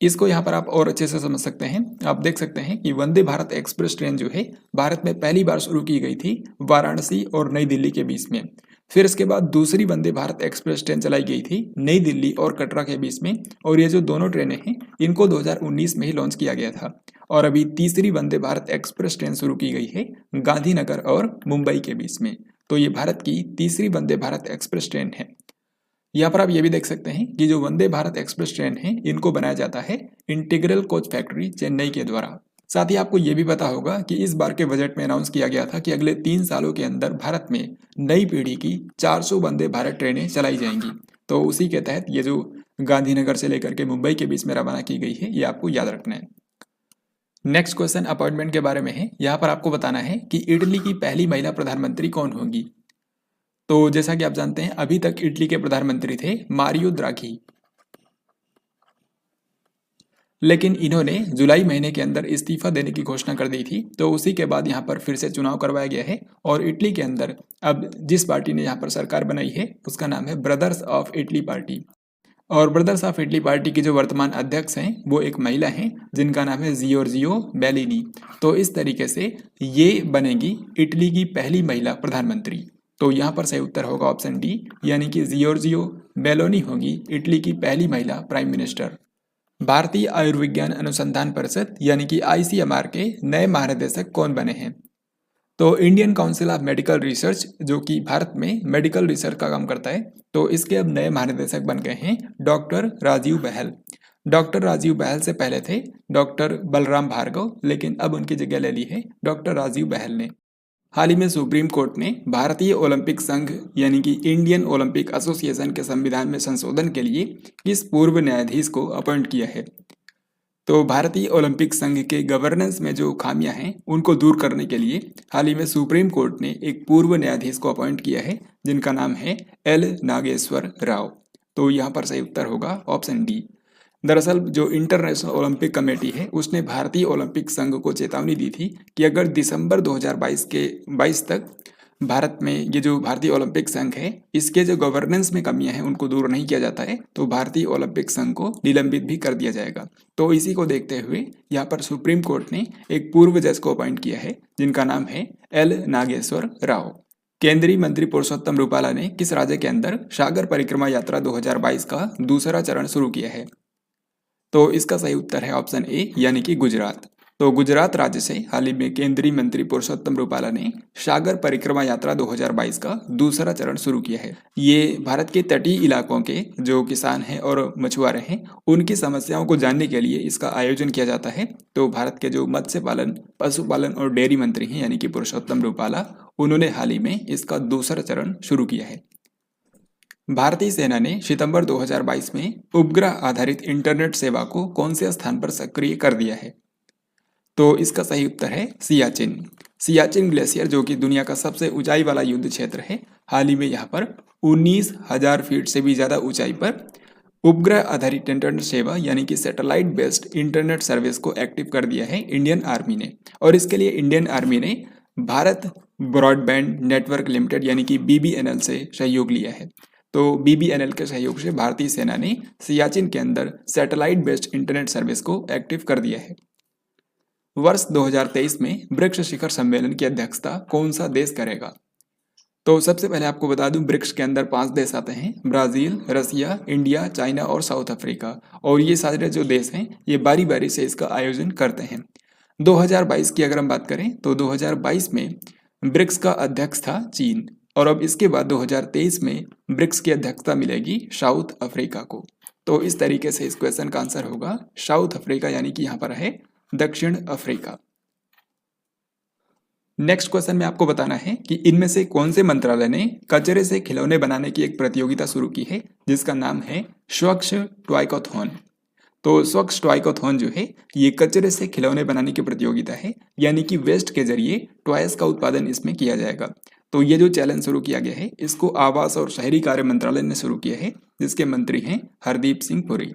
इसको यहाँ पर आप और अच्छे से समझ सकते हैं। आप देख सकते हैं कि वंदे भारत एक्सप्रेस ट्रेन जो है भारत में पहली बार शुरू की गई थी वाराणसी और नई दिल्ली के बीच में। फिर इसके बाद दूसरी वंदे भारत एक्सप्रेस ट्रेन चलाई गई थी नई दिल्ली और कटरा के बीच में और ये जो दोनों ट्रेनें हैं इनको 2019 में ही लॉन्च किया गया था और अभी तीसरी वंदे भारत एक्सप्रेस ट्रेन शुरू की गई है गांधीनगर और मुंबई के बीच में। तो ये भारत की तीसरी वंदे भारत एक्सप्रेस ट्रेन है। यहाँ पर आप ये भी देख सकते हैं कि जो वंदे भारत एक्सप्रेस ट्रेन है इनको बनाया जाता है इंटीग्रल कोच फैक्ट्री चेन्नई के द्वारा। साथ ही आपको ये भी पता होगा कि इस बार के बजट में अनाउंस किया गया था कि अगले 3 सालों के अंदर भारत में नई पीढ़ी की 400 वंदे भारत ट्रेनें चलाई जाएंगी। तो उसी के तहत ये जो गांधीनगर से लेकर के मुंबई के बीच में रवाना की गई है ये आपको याद रखना है। नेक्स्ट क्वेश्चन अपॉइंटमेंट के बारे में है। यहाँ पर आपको बताना है कि इटली की पहली महिला प्रधानमंत्री कौन होंगी। तो जैसा कि आप जानते हैं अभी तक इटली के प्रधानमंत्री थे मारियो द्राघी, लेकिन इन्होंने जुलाई महीने के अंदर इस्तीफा देने की घोषणा कर दी थी। तो उसी के बाद यहाँ पर फिर से चुनाव करवाया गया है और इटली के अंदर अब जिस पार्टी ने यहाँ पर सरकार बनाई है उसका नाम है ब्रदर्स ऑफ इटली पार्टी। और ब्रदर्स ऑफ इटली पार्टी की जो वर्तमान अध्यक्ष हैं वो एक महिला हैं जिनका नाम है जियोर्जियो बेलिनी। तो इस तरीके से ये बनेगी इटली की पहली महिला प्रधानमंत्री। तो यहाँ पर सही उत्तर होगा ऑप्शन डी, यानी कि जियोर्जियो बेलोनी होगी इटली की पहली महिला प्राइम मिनिस्टर। भारतीय आयुर्विज्ञान अनुसंधान परिषद यानी कि आईसीएमआर के नए महानिदेशक कौन बने हैं? तो Indian council of medical research जो कि भारत में मेडिकल रिसर्च का काम करता है, तो इसके अब नए महानिदेशक बन गए हैं डॉक्टर राजीव बहल। डॉक्टर राजीव बहल से पहले थे डॉक्टर बलराम भार्गव, लेकिन अब उनकी जगह ले ली है डॉक्टर राजीव बहल ने। हाल ही में सुप्रीम कोर्ट ने भारतीय ओलंपिक संघ यानी कि इंडियन ओलंपिक एसोसिएशन के संविधान में संशोधन के लिए किस पूर्व न्यायाधीश को अपॉइंट किया है? तो भारतीय ओलंपिक संघ के गवर्नेंस में जो खामियां हैं उनको दूर करने के लिए हाल ही में सुप्रीम कोर्ट ने एक पूर्व न्यायाधीश को अपॉइंट किया है जिनका नाम है एल नागेश्वर राव। तो यहाँ पर सही उत्तर होगा ऑप्शन डी। दरअसल जो इंटरनेशनल ओलंपिक कमेटी है उसने भारतीय ओलंपिक संघ को चेतावनी दी थी कि अगर दिसंबर 2022 तक भारत में ये जो भारतीय ओलंपिक संघ है इसके जो गवर्नेंस में कमियां हैं उनको दूर नहीं किया जाता है तो भारतीय ओलंपिक संघ को निलंबित भी कर दिया जाएगा। तो इसी को देखते हुए यहाँ पर सुप्रीम कोर्ट ने एक पूर्व जज को अपॉइंट किया है जिनका नाम है एल नागेश्वर राव। केंद्रीय मंत्री पुरुषोत्तम रूपाला ने किस राज्य के अंदर सागर परिक्रमा यात्रा 2022 का दूसरा चरण शुरू किया है? तो इसका सही उत्तर है ऑप्शन ए, यानी कि गुजरात। तो गुजरात राज्य से हाल ही में केंद्रीय मंत्री पुरुषोत्तम रूपाला ने सागर परिक्रमा यात्रा 2022 का दूसरा चरण शुरू किया है। ये भारत के तटीय इलाकों के जो किसान हैं और मछुआरे हैं उनकी समस्याओं को जानने के लिए इसका आयोजन किया जाता है। तो भारत के जो मत्स्य पालन, पशुपालन और डेयरी मंत्री हैं यानी कि पुरुषोत्तम रूपाला, उन्होंने हाल ही में इसका दूसरा चरण शुरू किया है। भारतीय सेना ने सितंबर 2022 में उपग्रह आधारित इंटरनेट सेवा को कौन से स्थान पर सक्रिय कर दिया है? तो इसका सही उत्तर है सियाचिन। सियाचिन ग्लेशियर जो कि दुनिया का सबसे ऊंचाई वाला युद्ध क्षेत्र है, हाल ही में यहाँ पर 19,000 फीट से भी ज़्यादा ऊंचाई पर उपग्रह आधारित इंटरनेट सेवा यानी कि सैटेलाइट बेस्ड इंटरनेट सर्विस को एक्टिव कर दिया है इंडियन आर्मी ने। और इसके लिए इंडियन आर्मी ने भारत ब्रॉडबैंड नेटवर्क लिमिटेड यानी कि BBNL से सहयोग लिया है। तो BBNL के सहयोग से भारतीय सेना ने सियाचिन के अंदर सैटेलाइट बेस्ड इंटरनेट सर्विस को एक्टिव कर दिया है। वर्ष 2023 में ब्रिक्स शिखर सम्मेलन की अध्यक्षता कौन सा देश करेगा? तो सबसे पहले आपको बता दूं ब्रिक्स के अंदर 5 देश आते हैं, ब्राजील, रसिया, इंडिया, चाइना और साउथ अफ्रीका। और ये सारे जो देश हैं ये बारी बारी से इसका आयोजन करते हैं। 2022 की अगर हम बात करें तो 2022 में ब्रिक्स का अध्यक्ष था चीन और अब इसके बाद 2023 में ब्रिक्स की अध्यक्षता मिलेगी साउथ अफ्रीका को। तो इस तरीके से इस क्वेश्चन का आंसर होगा साउथ अफ्रीका, यानी कि यहाँ पर है दक्षिण अफ्रीका। नेक्स्ट क्वेश्चन में आपको बताना है कि इनमें से कौन से मंत्रालय ने कचरे से खिलौने बनाने की एक प्रतियोगिता शुरू की है जिसका नाम है स्वच्छ टॉयकॉथॉन। तो स्वच्छ टॉयकॉथॉन जो है ये कचरे से खिलौने बनाने की प्रतियोगिता है, यानी कि वेस्ट के जरिए टॉयज का उत्पादन इसमें किया जाएगा। तो ये जो चैलेंज शुरू किया गया है इसको आवास और शहरी कार्य मंत्रालय ने शुरू किया है जिसके मंत्री हैं हरदीप सिंह पुरी।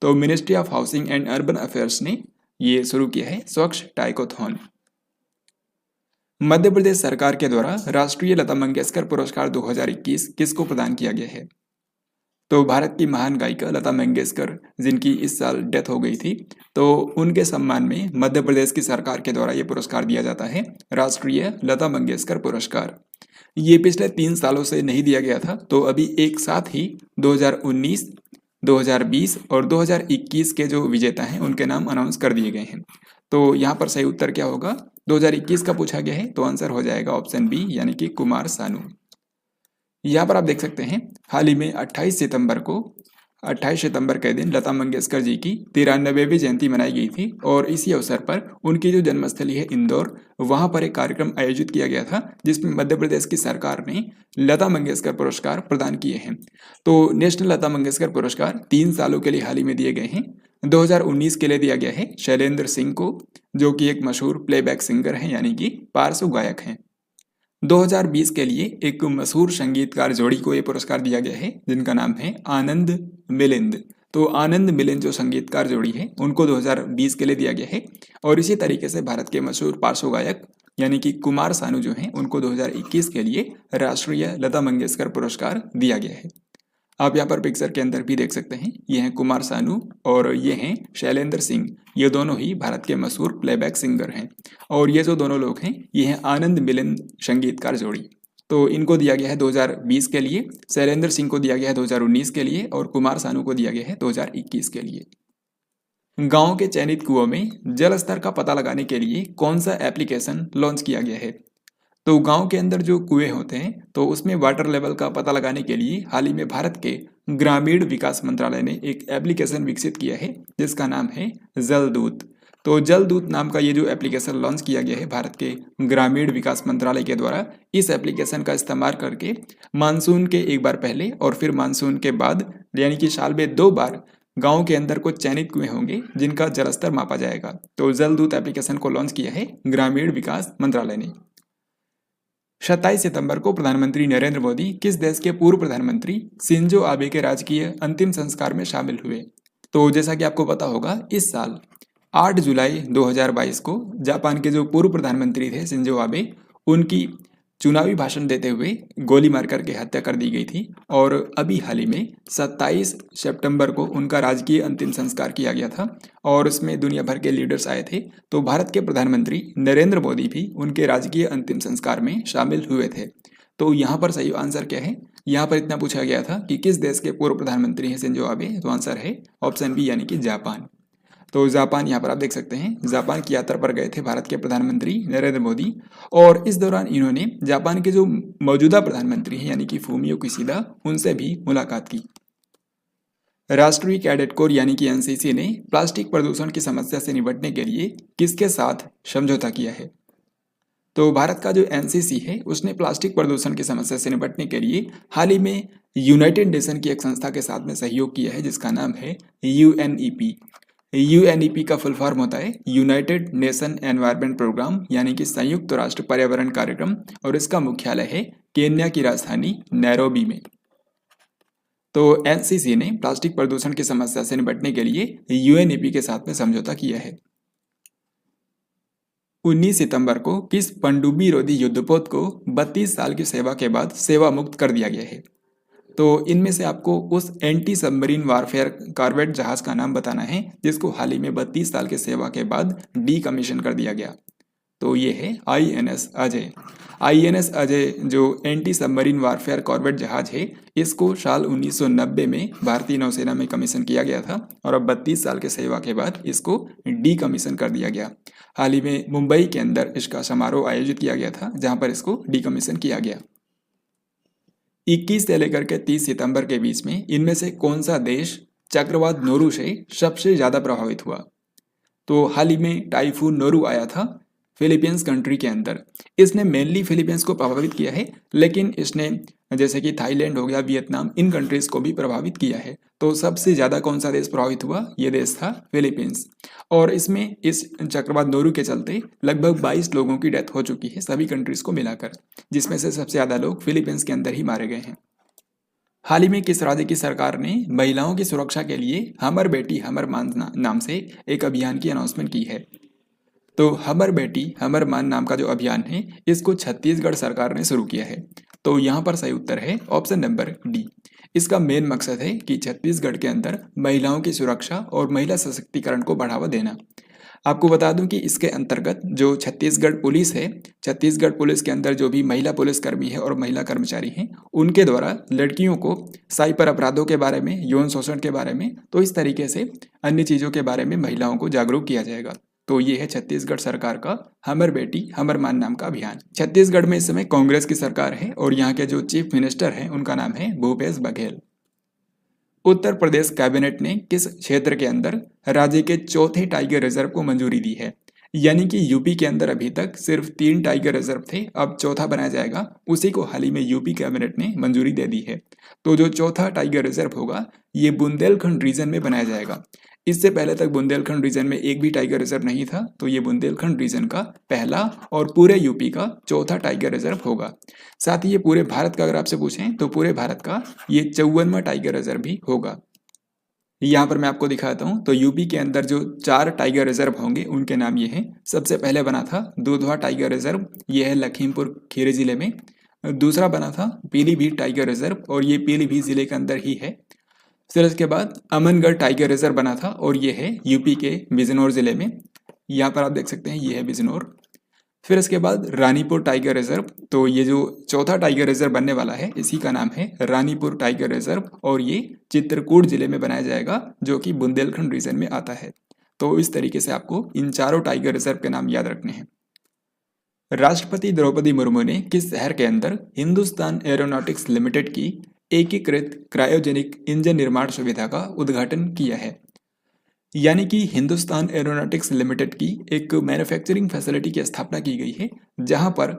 तो ministry of housing and urban affairs ने ये शुरू किया है स्वच्छ टॉयकॉथॉन। मध्य प्रदेश सरकार के द्वारा राष्ट्रीय लता मंगेशकर पुरस्कार 2021 किसको प्रदान किया गया है? तो भारत की महान गायिका लता मंगेशकर जिनकी इस साल डेथ हो गई थी, तो उनके सम्मान में मध्य प्रदेश की सरकार के द्वारा ये पुरस्कार दिया जाता है, राष्ट्रीय लता मंगेशकर पुरस्कार। ये पिछले 3 सालों से नहीं दिया गया था, तो अभी एक साथ ही 2019, 2020 और 2021 के जो विजेता हैं उनके नाम अनाउंस कर दिए गए हैं। तो यहाँ पर सही उत्तर क्या होगा? 2021 का पूछा गया है तो आंसर हो जाएगा ऑप्शन बी, यानी कि कुमार सानू। यहाँ पर आप देख सकते हैं हाल ही में 28 सितंबर के दिन लता मंगेशकर जी की 93वीं जयंती मनाई गई थी और इसी अवसर पर उनकी जो जन्मस्थली है इंदौर, वहां पर एक कार्यक्रम आयोजित किया गया था जिसमें मध्य प्रदेश की सरकार ने लता मंगेशकर पुरस्कार प्रदान किए हैं। तो नेशनल लता मंगेशकर पुरस्कार 3 सालों के लिए हाल ही में दिए गए हैं। 2019 के लिए दिया गया है शैलेंद्र सिंह को, जो कि एक मशहूर प्लेबैक सिंगर हैं यानी कि पार्श्व गायक हैं। 2020 के लिए एक मशहूर संगीतकार जोड़ी को ये पुरस्कार दिया गया है जिनका नाम है आनंद मिलिंद। तो आनंद मिलिंद जो संगीतकार जोड़ी है उनको 2020 के लिए दिया गया है। और इसी तरीके से भारत के मशहूर पार्श्व गायक यानी कि कुमार सानू जो हैं उनको 2021 के लिए राष्ट्रीय लता मंगेशकर पुरस्कार दिया गया है। आप यहाँ पर पिक्चर के अंदर भी देख सकते हैं, ये हैं कुमार सानू और ये हैं शैलेंद्र सिंह। ये दोनों ही भारत के मशहूर प्लेबैक सिंगर हैं और ये जो दोनों लोग हैं ये हैं आनंद मिलिंद संगीतकार जोड़ी। तो इनको दिया गया है 2020 के लिए, शैलेंद्र सिंह को दिया गया है 2019 के लिए और कुमार सानू को दिया गया है 2021 के लिए। गांव के चयनित कुओं में जल स्तर का पता लगाने के लिए कौन सा एप्लीकेशन लॉन्च किया गया है? तो गांव के अंदर जो कुएं होते हैं तो उसमें वाटर लेवल का पता लगाने के लिए हाल ही में भारत के ग्रामीण विकास मंत्रालय ने एक एप्लीकेशन विकसित किया है जिसका नाम है जल दूत। तो जल दूत नाम का ये जो एप्लीकेशन लॉन्च किया गया है भारत के ग्रामीण विकास मंत्रालय के द्वारा, इस एप्लीकेशन का इस्तेमाल करके मानसून के एक बार पहले और फिर मानसून के बाद यानी कि साल में 2 बार गांव के अंदर कुछ चयनित कुएं होंगे जिनका जलस्तर मापा जाएगा। तो जल दूत एप्लीकेशन को लॉन्च किया है ग्रामीण विकास मंत्रालय ने। 27 सितंबर को प्रधानमंत्री नरेंद्र मोदी किस देश के पूर्व प्रधानमंत्री शिंजो आबे के राजकीय अंतिम संस्कार में शामिल हुए? तो जैसा कि आपको पता होगा, इस साल 8 जुलाई 2022 को जापान के जो पूर्व प्रधानमंत्री थे शिंजो आबे, उनकी चुनावी भाषण देते हुए गोली मार करके हत्या कर दी गई थी और अभी हाल ही में 27 सितंबर को उनका राजकीय अंतिम संस्कार किया गया था और उसमें दुनिया भर के लीडर्स आए थे। तो भारत के प्रधानमंत्री नरेंद्र मोदी भी उनके राजकीय अंतिम संस्कार में शामिल हुए थे। तो यहाँ पर सही आंसर क्या है? यहाँ पर इतना पूछा गया था कि किस देश के पूर्व प्रधानमंत्री हैं शिंजो आबे, तो आंसर है ऑप्शन बी यानी कि जापान। तो जापान, यहाँ पर आप देख सकते हैं, जापान की यात्रा पर गए थे भारत के प्रधानमंत्री नरेंद्र मोदी और इस दौरान इन्होंने जापान के जो मौजूदा प्रधानमंत्री हैं यानी कि फूमियो किशिदा, उनसे भी मुलाकात की। राष्ट्रीय कैडेट कोर यानी कि एनसीसी ने प्लास्टिक प्रदूषण की समस्या से निपटने के लिए किसके साथ समझौता किया है? तो भारत का जो एनसीसी है उसने प्लास्टिक प्रदूषण की समस्या से निपटने के लिए हाल ही में यूनाइटेड नेशन की एक संस्था के साथ में सहयोग किया है जिसका नाम है यूएनईपी। यूएनईपी का फुल फॉर्म होता है यूनाइटेड नेशन एनवायरनमेंट प्रोग्राम यानी कि संयुक्त राष्ट्र पर्यावरण कार्यक्रम और इसका मुख्यालय है केन्या की राजधानी नैरोबी में। तो एनसीसी ने प्लास्टिक प्रदूषण की समस्या से निपटने के लिए यूएनईपी के साथ में समझौता किया है। 19 सितंबर को किस पनडुब्बी रोधी युद्धपोत को 32 साल की सेवा के बाद सेवा मुक्त कर दिया गया है? तो इनमें से आपको उस एंटी सबमरीन वारफेयर कॉर्वेट जहाज का नाम बताना है जिसको हाल ही में 32 साल की सेवा के बाद डीकमीशन कर दिया गया। तो ये है आईएनएस अजय। आईएनएस अजय जो एंटी सबमरीन वारफेयर कॉर्वेट जहाज है, इसको साल 1990 में भारतीय नौसेना में कमीशन किया गया था और अब 32 साल के सेवा के बाद इसको डीकमीशन कर दिया गया। हाल ही में मुंबई के अंदर इसका समारोह आयोजित किया गया था जहां पर इसको डीकमीशन किया गया। 21 से लेकर के 30 सितंबर के बीच में इनमें से कौन सा देश चक्रवात नोरू से सबसे ज्यादा प्रभावित हुआ? तो हाल ही में टाइफून नोरू आया था फिलीपींस कंट्री के अंदर। इसने मेनली फिलीपींस को प्रभावित किया है लेकिन इसने जैसे कि थाईलैंड हो गया, वियतनाम, इन कंट्रीज को भी प्रभावित किया है। तो सबसे ज्यादा कौन सा देश प्रभावित हुआ? ये देश था फिलीपींस। और इसमें इस चक्रवात नोरू के चलते लगभग 22 लोगों की डेथ हो चुकी है सभी कंट्रीज को मिलाकर, जिसमें से सबसे ज्यादा लोग फिलीपींस के अंदर ही मारे गए हैं। हाल ही में किस राज्य की सरकार ने महिलाओं की सुरक्षा के लिए हमर बेटी हमर मान नाम से एक अभियान की अनाउंसमेंट की है? तो हमर बेटी हमर मान नाम का जो अभियान है इसको छत्तीसगढ़ सरकार ने शुरू किया है। तो यहाँ पर सही उत्तर है ऑप्शन नंबर डी। इसका मेन मकसद है कि छत्तीसगढ़ के अंदर महिलाओं की सुरक्षा और महिला सशक्तिकरण को बढ़ावा देना। आपको बता दूं कि इसके अंतर्गत जो छत्तीसगढ़ पुलिस है, छत्तीसगढ़ पुलिस के अंदर जो भी महिला पुलिसकर्मी है और महिला कर्मचारी हैं, उनके द्वारा लड़कियों को साइबर अपराधों के बारे में, यौन शोषण के बारे में, तो इस तरीके से अन्य चीज़ों के बारे में महिलाओं को जागरूक किया जाएगा। तो ये है छत्तीसगढ़ सरकार का हमर बेटी हमर मान नाम का अभियान। छत्तीसगढ़ में इस समय कांग्रेस की सरकार है और यहाँ के जो चीफ मिनिस्टर हैं उनका नाम है भूपेश बघेल। उत्तर प्रदेश कैबिनेट ने किस क्षेत्र के अंदर राज्य के चौथे टाइगर रिजर्व को मंजूरी दी है? यानी कि यूपी के अंदर अभी तक सिर्फ 3 टाइगर रिजर्व थे, अब चौथा बनाया जाएगा, उसी को हाल ही में यूपी कैबिनेट ने मंजूरी दे दी है। तो जो चौथा टाइगर रिजर्व होगा ये बुंदेलखंड रीजन में बनाया जाएगा। इससे पहले तक बुंदेलखंड रीजन में एक भी टाइगर रिजर्व नहीं था, तो ये बुंदेलखंड रीजन का पहला और पूरे यूपी का चौथा टाइगर रिजर्व होगा। साथ ही ये पूरे भारत का अगर आपसे पूछें तो पूरे भारत का ये 54वां टाइगर रिजर्व भी होगा। यहाँ पर मैं आपको दिखाता हूँ। तो यूपी के अंदर जो 4 टाइगर रिजर्व होंगे उनके नाम ये हैं। सबसे पहले बना था दुधवा टाइगर रिजर्व, ये है लखीमपुर खीरी जिले में। दूसरा बना था पीलीभीत टाइगर रिजर्व और ये पीलीभीत जिले के अंदर ही है। फिर इसके बाद अमनगढ़ टाइगर रिजर्व बना था और ये है यूपी के बिजनौर जिले में। यहाँ पर आप देख सकते हैं ये है बिजनौर। फिर इसके बाद रानीपुर टाइगर रिजर्व, तो ये जो चौथा टाइगर रिजर्व बनने वाला है इसी का नाम है रानीपुर टाइगर रिजर्व और ये चित्रकूट जिले में बनाया जाएगा जो कि बुंदेलखंड रीजन में आता है। तो इस तरीके से आपको इन चारों टाइगर रिजर्व के नाम याद रखने हैं। राष्ट्रपति द्रौपदी मुर्मू ने किस शहर के अंदर हिंदुस्तान एरोनॉटिक्स लिमिटेड की एकीकृत क्रायोजेनिक इंजन निर्माण सुविधा का उद्घाटन किया है? यानी कि हिंदुस्तान एरोनॉटिक्स लिमिटेड की एक मैन्युफैक्चरिंग फैसिलिटी की स्थापना की गई है जहां पर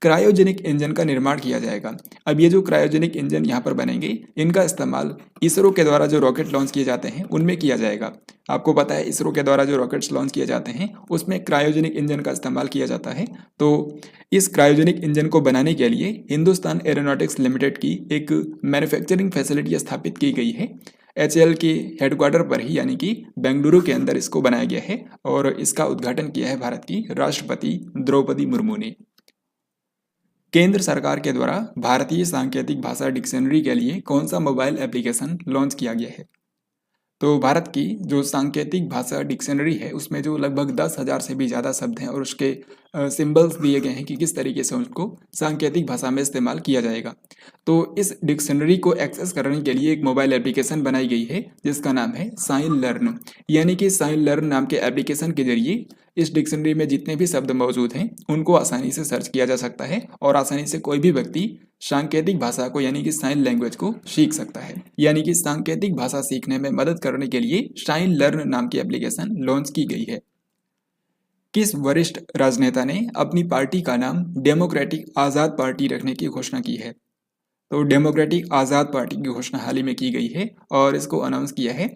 क्रायोजेनिक इंजन का निर्माण किया जाएगा। अब ये जो क्रायोजेनिक इंजन यहाँ पर बनेंगे इनका इस्तेमाल इसरो के द्वारा जो रॉकेट लॉन्च किए जाते हैं उनमें किया जाएगा। आपको पता है इसरो के द्वारा जो रॉकेट्स लॉन्च किए जाते हैं उसमें क्रायोजेनिक इंजन का इस्तेमाल किया जाता है। तो इस क्रायोजेनिक इंजन को बनाने के लिए हिंदुस्तान एरोनॉटिक्स लिमिटेड की एक मैन्युफैक्चरिंग फैसिलिटी स्थापित की गई है। HAL के हेडक्वार्टर पर ही यानी कि बेंगलुरु के अंदर इसको बनाया गया है और इसका उद्घाटन किया है भारत की राष्ट्रपति द्रौपदी मुर्मू ने। केंद्र सरकार के द्वारा भारतीय सांकेतिक भाषा डिक्शनरी के लिए कौन सा मोबाइल एप्लीकेशन लॉन्च किया गया है? तो भारत की जो सांकेतिक भाषा डिक्शनरी है उसमें जो लगभग 10,000 से भी ज़्यादा शब्द हैं और उसके सिंबल्स दिए गए हैं कि किस तरीके से उसको सांकेतिक भाषा में इस्तेमाल किया जाएगा। तो इस डिक्शनरी को एक्सेस करने के लिए एक मोबाइल एप्लीकेशन बनाई गई है जिसका नाम है साइन लर्न। यानी कि साइन लर्न नाम के एप्लीकेशन के जरिए इस डिक्शनरी में जितने भी शब्द मौजूद हैं उनको आसानी से सर्च किया जा सकता है और आसानी से कोई भी व्यक्ति सांकेतिक भाषा को यानी कि साइन लैंग्वेज को सीख सकता है। यानी कि सांकेतिक भाषा सीखने में मदद करने के लिए साइन लर्न नाम की एप्लीकेशन लॉन्च की गई है। किस वरिष्ठ राजनेता ने अपनी पार्टी का नाम डेमोक्रेटिक आज़ाद पार्टी रखने की घोषणा की है? तो डेमोक्रेटिक आज़ाद पार्टी की घोषणा हाल ही में की गई है और इसको अनाउंस किया है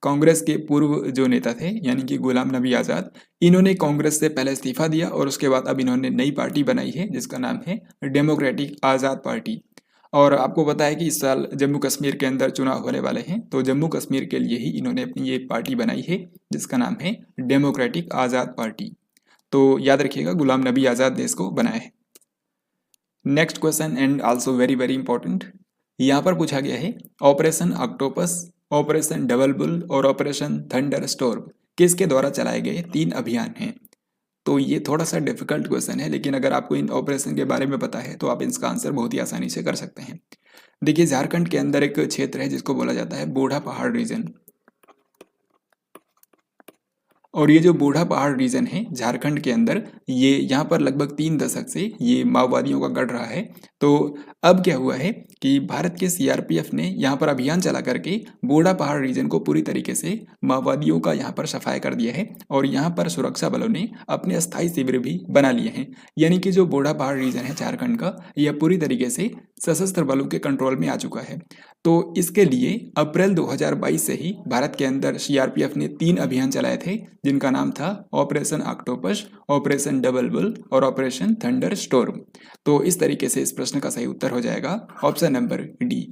कांग्रेस के पूर्व जो नेता थे यानी कि गुलाम नबी आज़ाद। इन्होंने कांग्रेस से पहले इस्तीफा दिया और उसके बाद अब इन्होंने नई पार्टी बनाई है जिसका नाम है डेमोक्रेटिक आज़ाद पार्टी। और आपको पता है कि इस साल जम्मू कश्मीर के अंदर चुनाव होने वाले हैं तो जम्मू कश्मीर के लिए ही इन्होंने अपनी ये पार्टी बनाई है जिसका नाम है डेमोक्रेटिक आज़ाद पार्टी। तो याद रखिएगा गुलाम नबी आज़ाद ने इसको बनाया है। Next question and also very very important, यहाँ पर पूछा गया है operation octopus, operation double bull और ऑपरेशन थंडर स्टॉर्म किसके द्वारा चलाए गए 3 अभियान हैं? तो ये थोड़ा सा डिफिकल्ट क्वेश्चन है लेकिन अगर आपको इन ऑपरेशन के बारे में पता है तो आप इसका आंसर बहुत ही आसानी से कर सकते हैं। देखिए झारखंड के अंदर एक क्षेत्र है जिसको बोला जाता है बूढ़ा पहाड़ रीजन और ये जो बूढ़ा पहाड़ रीजन है झारखंड के अंदर ये यहाँ पर लगभग 3 दशक से ये माओवादियों का गढ़ रहा है। तो अब क्या हुआ है कि भारत के CRPF ने यहाँ पर अभियान चला करके बूढ़ा पहाड़ रीजन को पूरी तरीके से माओवादियों का यहाँ पर सफाया कर दिया है और यहाँ पर सुरक्षा बलों ने अपने अस्थायी शिविर भी बना लिए हैं। यानी कि जो बूढ़ा पहाड़ रीजन है झारखंड का यह पूरी तरीके से सशस्त्र बलों के कंट्रोल में आ चुका है। तो इसके लिए अप्रैल 2022 से ही भारत के अंदर CRPF ने 3 अभियान चलाए थे जिनका नाम था operation octopus, operation double bull और ऑपरेशन थंडर स्टॉर्म। तो इस तरीके से इस प्रश्न का सही उत्तर हो जाएगा ऑप्शन नंबर डी।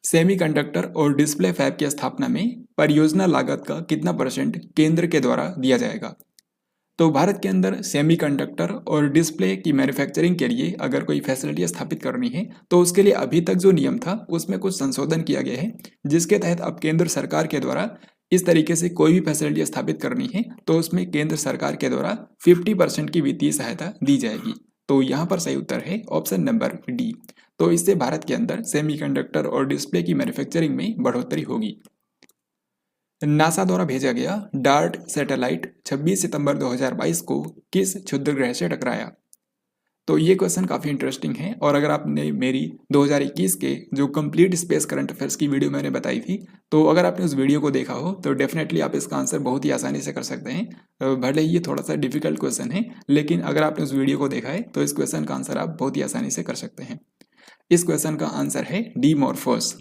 सेमीकंडक्टर और डिस्प्ले फैब की स्थापना में परियोजना लागत का कितना % केंद्र के द्वारा दिया जाएगा? तो भारत के अंदर सेमीकंडक्टर और डिस्प्ले की मैन्युफैक्चरिंग के लिए अगर कोई फैसिलिटी स्थापित करनी है तो उसके लिए अभी तक जो नियम था उसमें कुछ संशोधन किया गया है जिसके तहत अब केंद्र सरकार के द्वारा इस तरीके से कोई भी फैसिलिटी स्थापित करनी है तो उसमें केंद्र सरकार के द्वारा 50% की वित्तीय सहायता दी जाएगी। तो यहाँ पर सही उत्तर है ऑप्शन नंबर डी। तो इससे भारत के अंदर सेमीकंडक्टर और डिस्प्ले की मैन्युफैक्चरिंग में बढ़ोतरी होगी। नासा द्वारा भेजा गया डार्ट सैटेलाइट 26 सितंबर 2022 को किस क्षुद्र ग्रह से टकराया? तो ये क्वेश्चन काफ़ी इंटरेस्टिंग है और अगर आपने मेरी 2021 के जो कंप्लीट स्पेस करंट अफेयर्स की वीडियो मैंने बताई थी तो अगर आपने उस वीडियो को देखा हो तो डेफिनेटली आप इसका आंसर बहुत ही आसानी से कर सकते हैं। भले ही ये थोड़ा सा डिफिकल्ट क्वेश्चन है लेकिन अगर आपने उस वीडियो को देखा है तो इस क्वेश्चन का आंसर आप बहुत ही आसानी से कर सकते हैं। इस क्वेश्चन का आंसर है डीमॉर्फोस।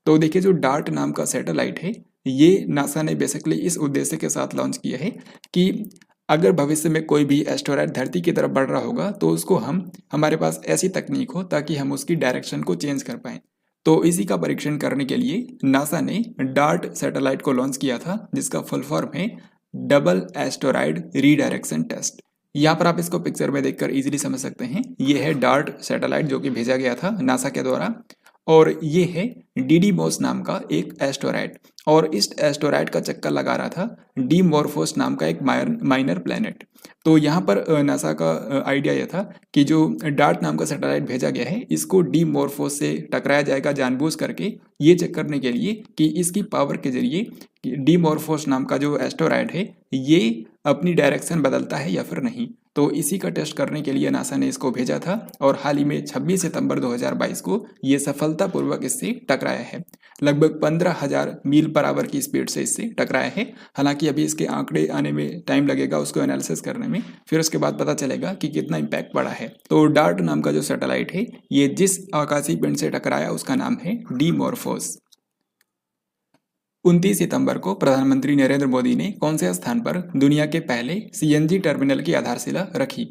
तो देखिए जो डार्ट नाम का सैटेलाइट है ये नासा ने बेसिकली इस उद्देश्य के साथ लॉन्च किया है कि अगर भविष्य में कोई भी एस्टेरॉयड धरती की तरफ बढ़ रहा होगा तो उसको हमारे पास ऐसी तकनीक हो ताकि हम उसकी डायरेक्शन को चेंज कर पाएं। तो इसी का परीक्षण करने के लिए नासा ने डार्ट सैटेलाइट को लॉन्च किया था जिसका फुल फॉर्म है डबल एस्टेरॉयड रीडायरेक्शन टेस्ट। यहाँ पर आप इसको पिक्चर में देखकर इजीली समझ सकते हैं। ये है डार्ट सैटेलाइट जो कि भेजा गया था नासा के द्वारा, और ये है डीडीमोस नाम का एक एस्टेरॉयड, और इस एस्टेरॉयड का चक्कर लगा रहा था डीमॉर्फोस नाम का एक माइनर प्लैनेट। तो यहाँ पर नासा का आइडिया यह था कि जो डार्ट नाम का सैटेलाइट भेजा गया है इसको डीमॉर्फोस से टकराया जाएगा जानबूझ करके, ये चेक करने के लिए कि इसकी पावर के जरिए डीमॉर्फोस नाम का जो एस्टेरॉयड है ये अपनी डायरेक्शन बदलता है या फिर नहीं। तो इसी का टेस्ट करने के लिए नासा ने इसको भेजा था, और हाल ही में 26 सितंबर 2022 को ये सफलतापूर्वक इससे टकराया है। लगभग 15,000 मील पर आवर की स्पीड से इससे टकराया है। हालांकि अभी इसके आंकड़े आने में टाइम लगेगा उसको एनालिसिस करने में, फिर उसके बाद पता चलेगा कि कितना इम्पैक्ट पड़ा है। तो डार्ट नाम का जो सैटेलाइट है ये जिस आकाशीय पिंड से टकराया उसका नाम है डीमॉर्फोस। 29 सितंबर को प्रधानमंत्री नरेंद्र मोदी ने कौन से स्थान पर दुनिया के पहले सीएनजी टर्मिनल की आधारशिला रखी?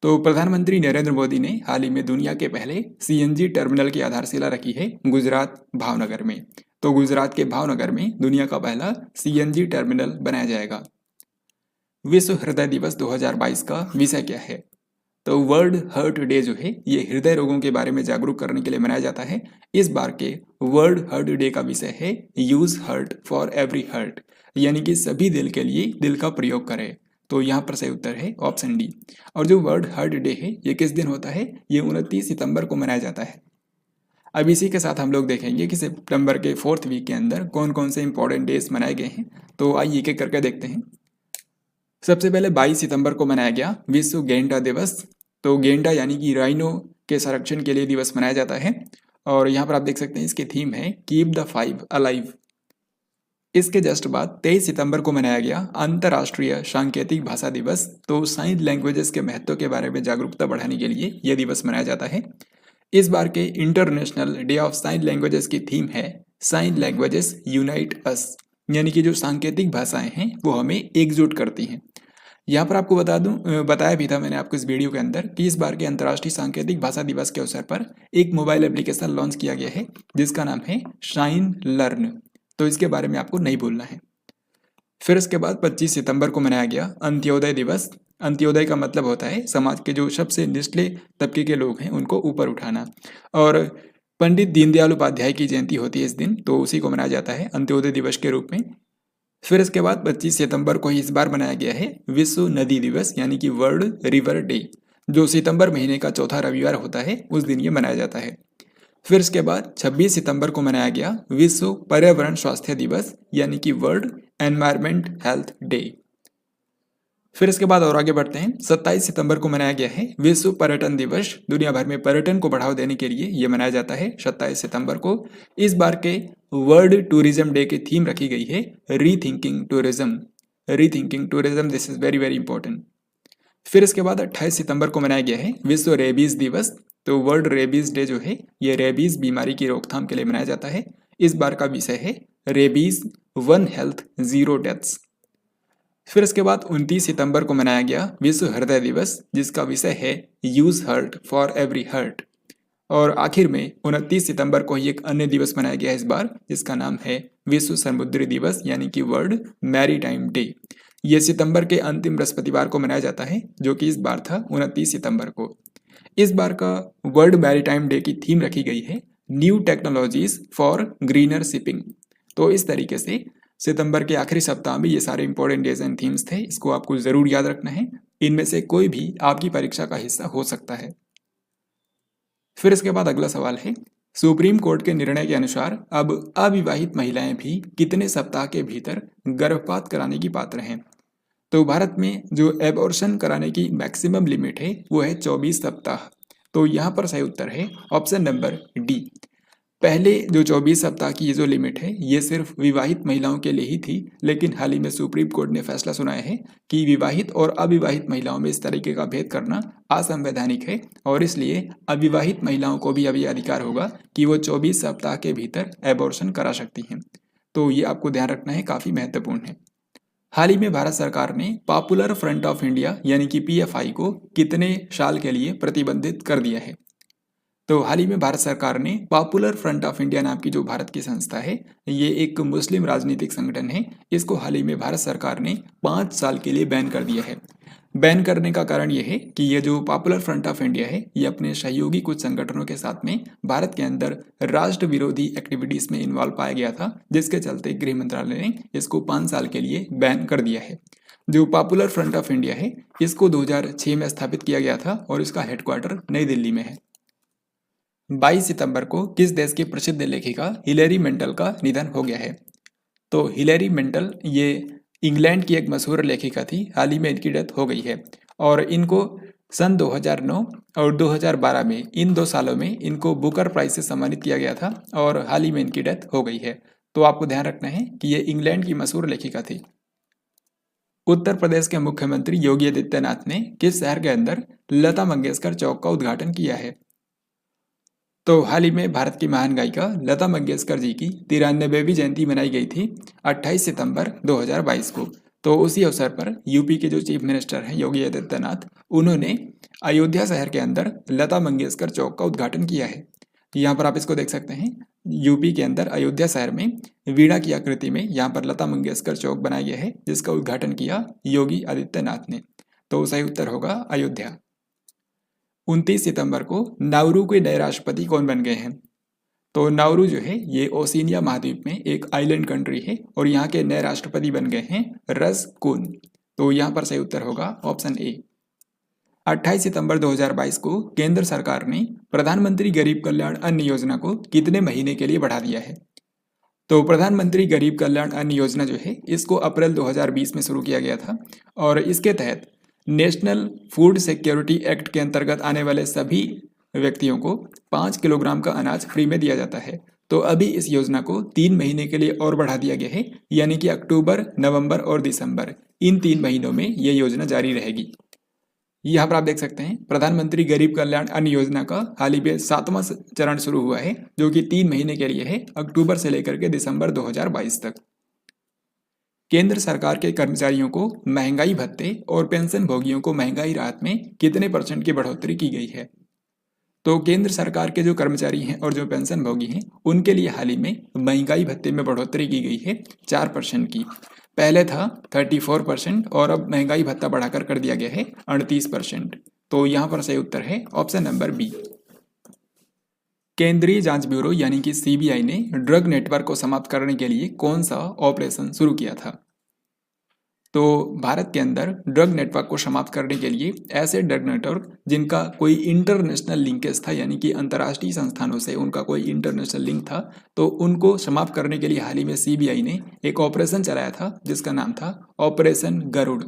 तो प्रधानमंत्री नरेंद्र मोदी ने हाल ही में दुनिया के पहले सीएनजी टर्मिनल की आधारशिला रखी है गुजरात भावनगर में। तो गुजरात के भावनगर में दुनिया का पहला सीएनजी टर्मिनल बनाया जाएगा। विश्व हृदय दिवस 2022 का विषय क्या है? तो वर्ल्ड हार्ट डे जो है ये हृदय रोगों के बारे में जागरूक करने के लिए मनाया जाता है। इस बार के वर्ल्ड हार्ट डे का विषय है use heart for every heart, यानी कि सभी दिल के लिए दिल का प्रयोग करें। तो यहाँ पर सही उत्तर है ऑप्शन डी। और जो वर्ल्ड हार्ट डे है ये किस दिन होता है? ये 29 सितंबर को मनाया जाता है। अब इसी के साथ हम लोग देखेंगे कि सितंबर के 4th वीक के अंदर कौन कौन से इंपॉर्टेंट डेज मनाए गए हैं। तो आइए एक एक करके देखते हैं। सबसे पहले 22 सितंबर को मनाया गया विश्व गेंडा दिवस। तो गेंडा यानी कि राइनो के संरक्षण के लिए दिवस मनाया जाता है, और यहाँ पर आप देख सकते हैं इसकी थीम है कीप द 5 अलाइव। इसके जस्ट बाद 23 सितंबर को मनाया गया अंतर्राष्ट्रीय सांकेतिक भाषा दिवस। तो साइन लैंग्वेजेस के महत्व के बारे में जागरूकता बढ़ाने के लिए यह दिवस मनाया जाता है। इस बार के international day of sine languages की थीम है साइन लैंग्वेजेस यूनाइट अस, यानी कि जो सांकेतिक भाषाएं हैं वो हमें एकजुट करती हैं। यहाँ पर आपको बताया भी था मैंने आपको इस वीडियो के अंदर कि इस बार के अंतर्राष्ट्रीय सांकेतिक भाषा दिवस के अवसर पर एक मोबाइल एप्लीकेशन लॉन्च किया गया है जिसका नाम है शाइन लर्न। तो इसके बारे में आपको नहीं भूलना है। फिर इसके बाद 25 सितंबर को मनाया गया अंत्योदय दिवस। अंत्योदय का मतलब होता है समाज के जो सबसे निचले तबके के लोग हैं उनको ऊपर उठाना, और पंडित दीनदयाल उपाध्याय की जयंती होती है इस दिन, तो उसी को मनाया जाता है अंत्योदय दिवस के रूप में। फिर इसके बाद 25 सितंबर को ही इस बार मनाया गया है विश्व नदी दिवस, यानी कि वर्ल्ड रिवर डे, जो सितंबर महीने का चौथा रविवार होता है उस दिन ये मनाया जाता है। फिर इसके बाद 26 सितंबर को मनाया गया विश्व पर्यावरण स्वास्थ्य दिवस, यानी कि वर्ल्ड एनवायरमेंट हेल्थ डे। फिर इसके बाद और आगे बढ़ते हैं। 27 सितंबर को मनाया गया है विश्व पर्यटन दिवस। दुनिया भर में पर्यटन को बढ़ावा देने के लिए यह मनाया जाता है 27 सितंबर को। इस बार के वर्ल्ड टूरिज्म डे की थीम रखी गई है rethinking tourism. Rethinking tourism, this is very very important. फिर इसके बाद 28 सितंबर को मनाया गया है विश्व रेबीज दिवस। तो वर्ल्ड रेबीज डे जो है ये रेबीज बीमारी की रोकथाम के लिए मनाया जाता है। इस बार का विषय है रेबीज 1 हेल्थ 0 डेथ्स। फिर इसके बाद 29 सितंबर को मनाया गया विश्व हृदय दिवस जिसका विषय है use heart for every heart. और आखिर में 29 सितंबर को ही एक अन्य दिवस मनाया गया इस बार जिसका नाम है विश्व समुद्री दिवस, यानी कि वर्ल्ड मैरीटाइम डे। ये सितंबर के अंतिम बृहस्पतिवार को मनाया जाता है जो कि इस बार था 29 सितंबर को। इस बार का वर्ल्ड मैरीटाइम डे की थीम रखी गई है new technologies for greener shipping. तो इस तरीके से सितंबर के आखिरी सप्ताह में ये सारे इंपॉर्टेंट डेज एंड थीम्स थे। इसको आपको जरूर याद रखना है, इनमें से कोई भी आपकी परीक्षा का हिस्सा हो सकता है। फिर इसके बाद अगला सवाल है सुप्रीम कोर्ट के निर्णय के अनुसार अब अविवाहित महिलाएं भी कितने सप्ताह के भीतर गर्भपात कराने की पात्र हैं? तो भारत में जो एबॉर्शन कराने की मैक्सिमम लिमिट है वो है 24 सप्ताह। तो यहाँ पर सही उत्तर है ऑप्शन नंबर डी। पहले जो 24 सप्ताह की ये जो लिमिट है ये सिर्फ विवाहित महिलाओं के लिए ही थी, लेकिन हाल ही में सुप्रीम कोर्ट ने फैसला सुनाया है कि विवाहित और अविवाहित महिलाओं में इस तरीके का भेद करना असंवैधानिक है, और इसलिए अविवाहित महिलाओं को भी अब ये अधिकार होगा कि वो 24 सप्ताह के भीतर एबॉर्शन करा सकती हैं। तो ये आपको ध्यान रखना है, काफ़ी महत्वपूर्ण है। हाल ही में भारत सरकार ने पॉपुलर फ्रंट ऑफ इंडिया यानी कि PFI को कितने साल के लिए प्रतिबंधित कर दिया है? तो हाल ही में भारत सरकार ने पॉपुलर फ्रंट ऑफ इंडिया नाम की जो भारत की संस्था है ये एक मुस्लिम राजनीतिक संगठन है, इसको हाल ही में भारत सरकार ने 5 साल के लिए बैन कर दिया है। बैन करने का कारण ये है कि ये जो पॉपुलर फ्रंट ऑफ इंडिया है ये अपने सहयोगी कुछ संगठनों के साथ में भारत के अंदर राष्ट्र विरोधी एक्टिविटीज में इन्वॉल्व पाया गया था, जिसके चलते गृह मंत्रालय ने इसको 5 साल के लिए बैन कर दिया है। जो पॉपुलर फ्रंट ऑफ इंडिया है इसको 2006 में स्थापित किया गया था और इसका हेडक्वार्टर नई दिल्ली में है। 22 सितंबर को किस देश की प्रसिद्ध लेखिका हिलेरी मेंटल का निधन हो गया है? तो हिलेरी मेंटल ये इंग्लैंड की एक मशहूर लेखिका थी, हाल ही में इनकी डेथ हो गई है और इनको सन 2009 और 2012 में इन 2 सालों में इनको बुकर प्राइज से सम्मानित किया गया था और हाल ही में इनकी डेथ हो गई है। तो आपको ध्यान रखना है कि ये इंग्लैंड की मशहूर लेखिका थी। उत्तर प्रदेश के मुख्यमंत्री योगी आदित्यनाथ ने किस शहर के अंदर लता मंगेशकर चौक का उद्घाटन किया है? तो हाल ही में भारत की महान गायिका लता मंगेशकर जी की 93वीं जयंती मनाई गई थी 28 सितंबर 2022 को। तो उसी अवसर पर यूपी के जो चीफ मिनिस्टर हैं योगी आदित्यनाथ, उन्होंने अयोध्या शहर के अंदर लता मंगेशकर चौक का उद्घाटन किया है। यहाँ पर आप इसको देख सकते हैं, यूपी के अंदर अयोध्या शहर में वीणा की आकृति में यहाँ पर लता मंगेशकर चौक बनाया गया है, जिसका उद्घाटन किया योगी आदित्यनाथ ने। तो सही उत्तर होगा अयोध्या। 29 सितंबर को नाउरू के नए राष्ट्रपति कौन बन गए हैं? तो नाउरू जो है ये ओशिनिया महाद्वीप में एक आइलैंड कंट्री है और यहाँ के नए राष्ट्रपति बन गए हैं रसकून। तो यहाँ पर सही उत्तर होगा ऑप्शन ए। 28 सितंबर 2022 को केंद्र सरकार ने प्रधानमंत्री गरीब कल्याण अन्न योजना को कितने महीने के लिए बढ़ा दिया है? तो प्रधानमंत्री गरीब कल्याण अन्न योजना जो है इसको अप्रैल 2020 में शुरू किया गया था और इसके तहत नेशनल फूड सिक्योरिटी एक्ट के अंतर्गत आने वाले सभी व्यक्तियों को 5 किलोग्राम का अनाज फ्री में दिया जाता है। तो अभी इस योजना को 3 महीने के लिए और बढ़ा दिया गया है, यानी कि अक्टूबर, नवंबर और दिसंबर, इन 3 महीनों में ये योजना जारी रहेगी। यहाँ पर आप देख सकते हैं प्रधानमंत्री गरीब कल्याण अन्न योजना का हाल ही में 7वां चरण शुरू हुआ है, जो कि 3 महीने के लिए है, अक्टूबर से लेकर के दिसंबर 2022 तक। केंद्र सरकार के कर्मचारियों को महंगाई भत्ते और पेंशन भोगियों को महंगाई राहत में कितने % की बढ़ोतरी की गई है? तो केंद्र सरकार के जो कर्मचारी हैं और जो पेंशन भोगी हैं उनके लिए हाल ही में महंगाई भत्ते में बढ़ोतरी की गई है 4% की। पहले था 34% और अब महंगाई भत्ता बढ़ाकर कर दिया गया है 38%। तो यहाँ पर सही उत्तर है ऑप्शन नंबर बी। केंद्रीय जांच ब्यूरो यानी कि सीबीआई ने ड्रग नेटवर्क को समाप्त करने के लिए कौन सा ऑपरेशन शुरू किया था? तो भारत के अंदर ड्रग नेटवर्क को समाप्त करने के लिए ऐसे ड्रग नेटवर्क जिनका कोई इंटरनेशनल लिंकेज था, यानी कि अंतर्राष्ट्रीय संस्थानों से उनका कोई इंटरनेशनल लिंक था, तो उनको समाप्त करने के लिए हाल ही में सीबीआई ने एक ऑपरेशन चलाया था जिसका नाम था ऑपरेशन गरुड़।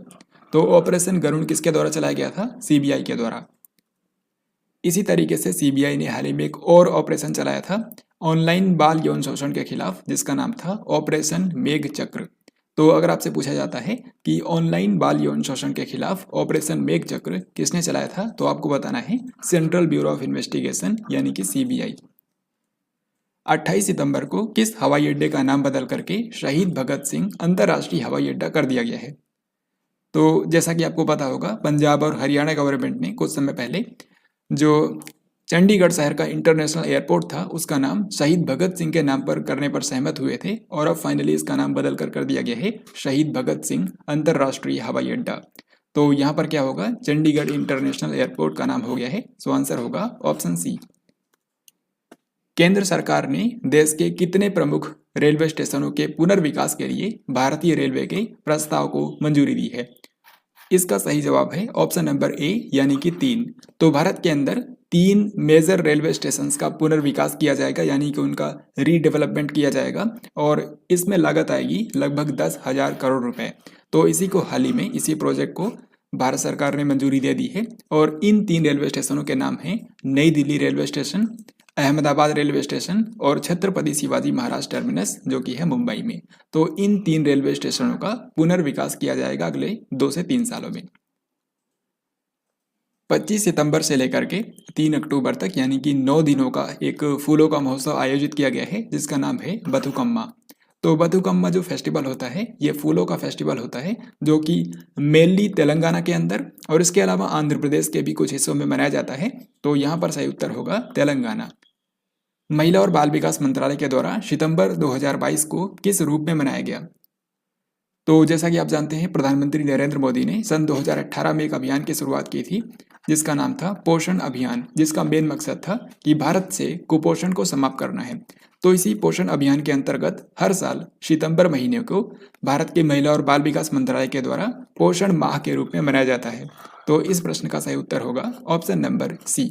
तो ऑपरेशन गरुड़ किसके द्वारा चलाया गया था? सीबीआई के द्वारा। इसी तरीके से सीबीआई ने हाल ही में एक और ऑपरेशन चलाया था ऑनलाइन बाल यौन शोषण के खिलाफ, जिसका नाम था ऑपरेशन मेघ चक्र। तो अगर आपसे पूछा जाता है कि ऑनलाइन बाल यौन शोषण के खिलाफ ऑपरेशन मेघ चक्र किसने चलाया था, तो आपको बताना है सेंट्रल ब्यूरो ऑफ इन्वेस्टिगेशन यानी कि सीबीआई। 28 सितंबर को किस हवाई अड्डे का नाम बदल करके शहीद भगत सिंह अंतर्राष्ट्रीय हवाई अड्डा कर दिया गया है? तो जैसा कि आपको पता होगा, पंजाब और हरियाणा गवर्नमेंट ने कुछ समय पहले जो चंडीगढ़ शहर का इंटरनेशनल एयरपोर्ट था उसका नाम शहीद भगत सिंह के नाम पर करने पर सहमत हुए थे और अब फाइनली इसका नाम बदल कर दिया गया है शहीद भगत सिंह अंतर्राष्ट्रीय हवाई अड्डा। तो यहाँ पर क्या होगा? चंडीगढ़ इंटरनेशनल एयरपोर्ट का नाम हो गया है। सो आंसर होगा ऑप्शन सी। केंद्र सरकार ने देश के कितने प्रमुख रेलवे स्टेशनों के पुनर्विकास के लिए भारतीय रेलवे के प्रस्ताव को मंजूरी दी है? इसका सही जवाब है ऑप्शन नंबर ए यानी कि 3। तो भारत के अंदर 3 मेजर रेलवे स्टेशंस का पुनर्विकास किया जाएगा, यानी कि उनका रीडेवलपमेंट किया जाएगा और इसमें लागत आएगी लगभग 10,000 करोड़ रुपए। तो इसी को हाल ही में इसी प्रोजेक्ट को भारत सरकार ने मंजूरी दे दी है और इन 3 रेलवे स्टेशनों के नाम हैं नई Delhi railway station, Ahmedabad railway station और छत्रपति शिवाजी महाराज टर्मिनस, जो कि है मुंबई में। तो इन 3 रेलवे स्टेशनों का पुनर्विकास किया जाएगा अगले 2 से 3 सालों में। 25 सितंबर से लेकर के 3 अक्टूबर तक यानी कि 9 दिनों का एक फूलों का महोत्सव आयोजित किया गया है जिसका नाम है बथुकम्मा। तो बथुकम्मा जो फेस्टिवल होता है ये फूलों का फेस्टिवल होता है, जो कि मेनली तेलंगाना के अंदर और इसके अलावा आंध्र प्रदेश के भी कुछ हिस्सों में मनाया जाता है। तो यहाँ पर सही उत्तर होगा तेलंगाना। महिला और बाल विकास मंत्रालय के द्वारा सितंबर 2022 को किस रूप में मनाया गया? तो जैसा कि आप जानते हैं, प्रधानमंत्री नरेंद्र मोदी ने सन 2018 में एक अभियान की शुरुआत की थी जिसका नाम था पोषण अभियान, जिसका मेन मकसद था कि भारत से कुपोषण को समाप्त करना है। तो इसी पोषण अभियान के अंतर्गत हर साल सितंबर महीने को भारत के महिला और बाल विकास मंत्रालय के द्वारा पोषण माह के रूप में मनाया जाता है। तो इस प्रश्न का सही उत्तर होगा ऑप्शन नंबर सी।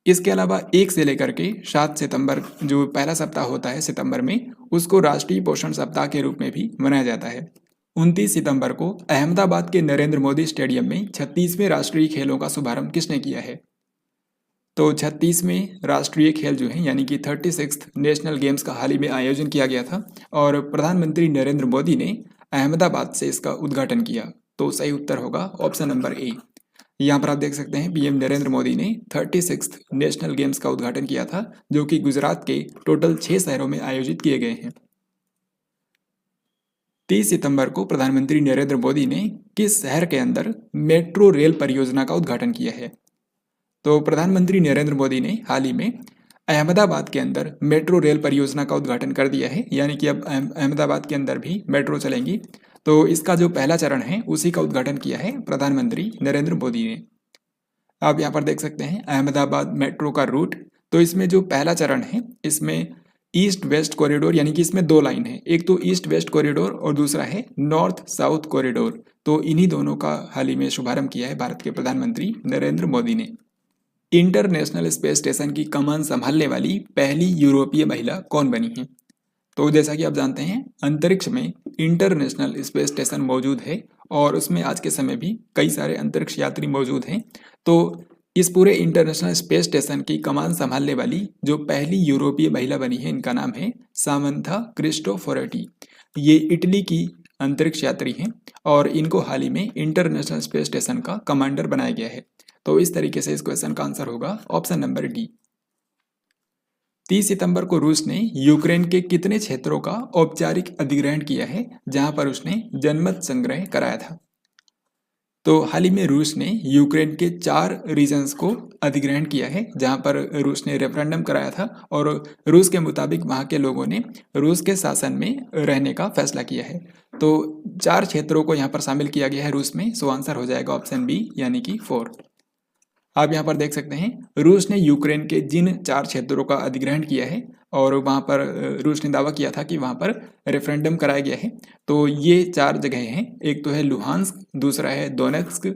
इसके अलावा 1 से लेकर के 7 सितंबर जो पहला सप्ताह होता है सितंबर में, उसको राष्ट्रीय पोषण सप्ताह के रूप में भी मनाया जाता है। 29 सितंबर को अहमदाबाद के नरेंद्र मोदी स्टेडियम में 36वें राष्ट्रीय खेलों का शुभारंभ किसने किया है? तो 36वें राष्ट्रीय खेल जो है यानी कि 36th नेशनल गेम्स का हाल ही में आयोजन किया गया था और प्रधानमंत्री नरेंद्र मोदी ने अहमदाबाद से इसका उद्घाटन किया। तो सही उत्तर होगा ऑप्शन नंबर ए। यहाँ पर आप देख सकते हैं पीएम नरेंद्र मोदी ने 36th नेशनल गेम्स का उद्घाटन किया था, जो कि गुजरात के टोटल 6 शहरों में आयोजित किए गए हैं। 30 सितंबर को प्रधानमंत्री नरेंद्र मोदी ने किस शहर के अंदर मेट्रो रेल परियोजना का उद्घाटन किया है? तो प्रधानमंत्री नरेंद्र मोदी ने हाल ही में अहमदाबाद के अंदर मेट्रो रेल परियोजना का उद्घाटन कर दिया है, यानी कि अब अहमदाबाद के अंदर भी मेट्रो चलेंगी। तो इसका जो पहला चरण है उसी का उद्घाटन किया है प्रधानमंत्री नरेंद्र मोदी ने। आप यहाँ पर देख सकते हैं अहमदाबाद मेट्रो का रूट। तो इसमें जो पहला चरण है इसमें ईस्ट वेस्ट कॉरिडोर, यानी कि इसमें 2 लाइन है, एक तो ईस्ट वेस्ट कॉरिडोर और दूसरा है नॉर्थ साउथ कॉरिडोर। तो इन्हीं दोनों का हाल ही में शुभारंभ किया है भारत के प्रधानमंत्री नरेंद्र मोदी ने। इंटरनेशनल स्पेस स्टेशन की कमान संभालने वाली पहली यूरोपीय महिला कौन बनी है? तो जैसा कि आप जानते हैं अंतरिक्ष में इंटरनेशनल स्पेस स्टेशन मौजूद है और उसमें आज के समय भी कई सारे अंतरिक्ष यात्री मौजूद हैं। तो इस पूरे इंटरनेशनल स्पेस स्टेशन की कमान संभालने वाली जो पहली यूरोपीय महिला बनी है, इनका नाम है सामंथा क्रिस्टोफोरेटी। ये इटली की अंतरिक्ष यात्री हैं और इनको हाल ही में इंटरनेशनल स्पेस स्टेशन का कमांडर बनाया गया है। तो इस तरीके से इस क्वेश्चन का आंसर होगा ऑप्शन नंबर डी। 30 सितंबर को रूस ने यूक्रेन के कितने क्षेत्रों का औपचारिक अधिग्रहण किया है जहां पर उसने जनमत संग्रह कराया था? तो हाल ही में रूस ने यूक्रेन के 4 रीजन्स को अधिग्रहण किया है जहां पर रूस ने रेफरेंडम कराया था और रूस के मुताबिक वहां के लोगों ने रूस के शासन में रहने का फैसला किया है। तो 4 क्षेत्रों को यहाँ पर शामिल किया गया है रूस में। सो आंसर हो जाएगा ऑप्शन बी यानी कि 4। आप यहाँ पर देख सकते हैं रूस ने यूक्रेन के जिन 4 क्षेत्रों का अधिग्रहण किया है और वहाँ पर रूस ने दावा किया था कि वहाँ पर रेफरेंडम कराया गया है। तो ये 4 जगह हैं, एक तो है लुहांस्क, दूसरा है दोनेत्स्क,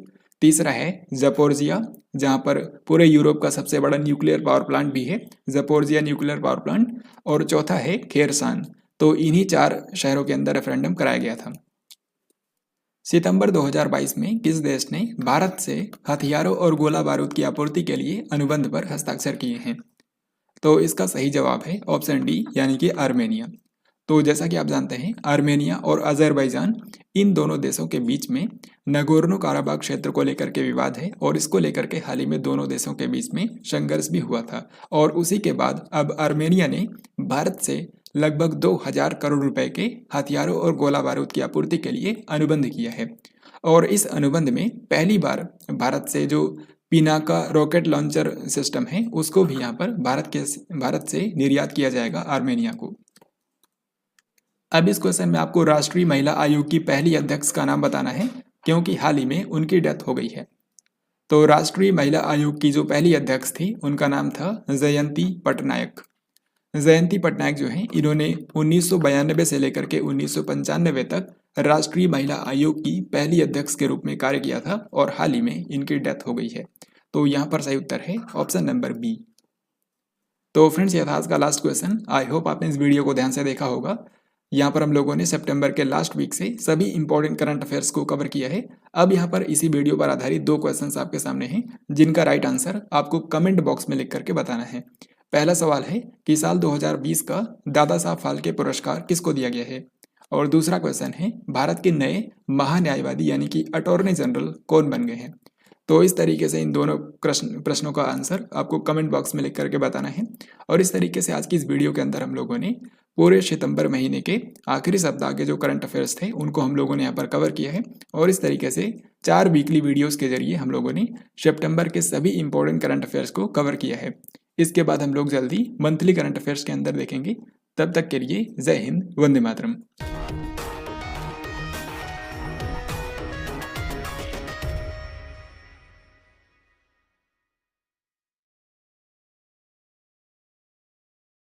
तीसरा है ज़पोरिज़िया जहाँ पर पूरे यूरोप का सबसे बड़ा न्यूक्लियर पावर प्लांट भी है, ज़पोरिज़िया न्यूक्लियर पावर प्लांट, और चौथा है खेरसान। तो इन्हीं 4 शहरों के अंदर रेफरेंडम कराया गया था। सितंबर 2022 में किस देश ने भारत से हथियारों और गोला बारूद की आपूर्ति के लिए अनुबंध पर हस्ताक्षर किए हैं? तो इसका सही जवाब है ऑप्शन डी यानी कि आर्मेनिया। तो जैसा कि आप जानते हैं आर्मेनिया और अजरबैजान, इन दोनों देशों के बीच में नगोर्नो काराबाग क्षेत्र को लेकर के विवाद है और इसको लेकर के हाल ही में दोनों देशों के बीच में संघर्ष भी हुआ था और उसी के बाद अब आर्मेनिया ने भारत से लगभग 2000 करोड़ रुपए के हथियारों और गोला बारूद की आपूर्ति के लिए अनुबंध किया है और इस अनुबंध में पहली बार भारत से जो पिनाका रॉकेट लॉन्चर सिस्टम है उसको भी यहाँ पर भारत से निर्यात किया जाएगा आर्मेनिया को। अब इस क्वेश्चन में आपको राष्ट्रीय महिला आयोग की पहली अध्यक्ष का नाम बताना है क्योंकि हाल ही में उनकी डेथ हो गई है। तो राष्ट्रीय महिला आयोग की जो पहली अध्यक्ष थी उनका नाम था जयंती पटनायक। जयंती पटनायक जो हैं इन्होंने 1992 से लेकर के 1995 तक राष्ट्रीय महिला आयोग की पहली अध्यक्ष के रूप में कार्य किया था और हाल ही में इनकी डेथ हो गई है। तो यहाँ पर सही उत्तर है ऑप्शन नंबर बी। तो फ्रेंड्स ये था आज का लास्ट क्वेश्चन। आई होप आपने इस वीडियो को ध्यान से देखा होगा। यहाँ पर हम लोगों ने सितंबर के लास्ट वीक से सभी इंपॉर्टेंट करंट अफेयर्स को कवर किया है। अब यहाँ पर इसी वीडियो पर आधारित 2 क्वेश्चंस आपके सामने हैं जिनका राइट आंसर आपको कमेंट बॉक्स में लिख करके बताना है। पहला सवाल है कि साल 2020 का दादा साहब फाल्के पुरस्कार किसको दिया गया है, और दूसरा क्वेश्चन है भारत के नए महान्यायवादी यानी कि अटॉर्नी जनरल कौन बन गए हैं। तो इस तरीके से इन दोनों प्रश्नों का आंसर आपको कमेंट बॉक्स में लिख करके बताना है। और इस तरीके से आज की इस वीडियो के अंदर हम लोगों ने पूरे सितंबर महीने के आखिरी सप्ताह के जो करंट अफेयर्स थे उनको हम लोगों ने यहाँ पर कवर किया है और इस तरीके से 4 वीकली वीडियोस के जरिए हम लोगों ने सितंबर के सभी इंपॉर्टेंट करंट अफेयर्स को कवर किया है। इसके बाद हम लोग जल्दी मंथली करंट अफेयर्स के अंदर देखेंगे। तब तक के लिए जय हिंद, वंदे मातरम।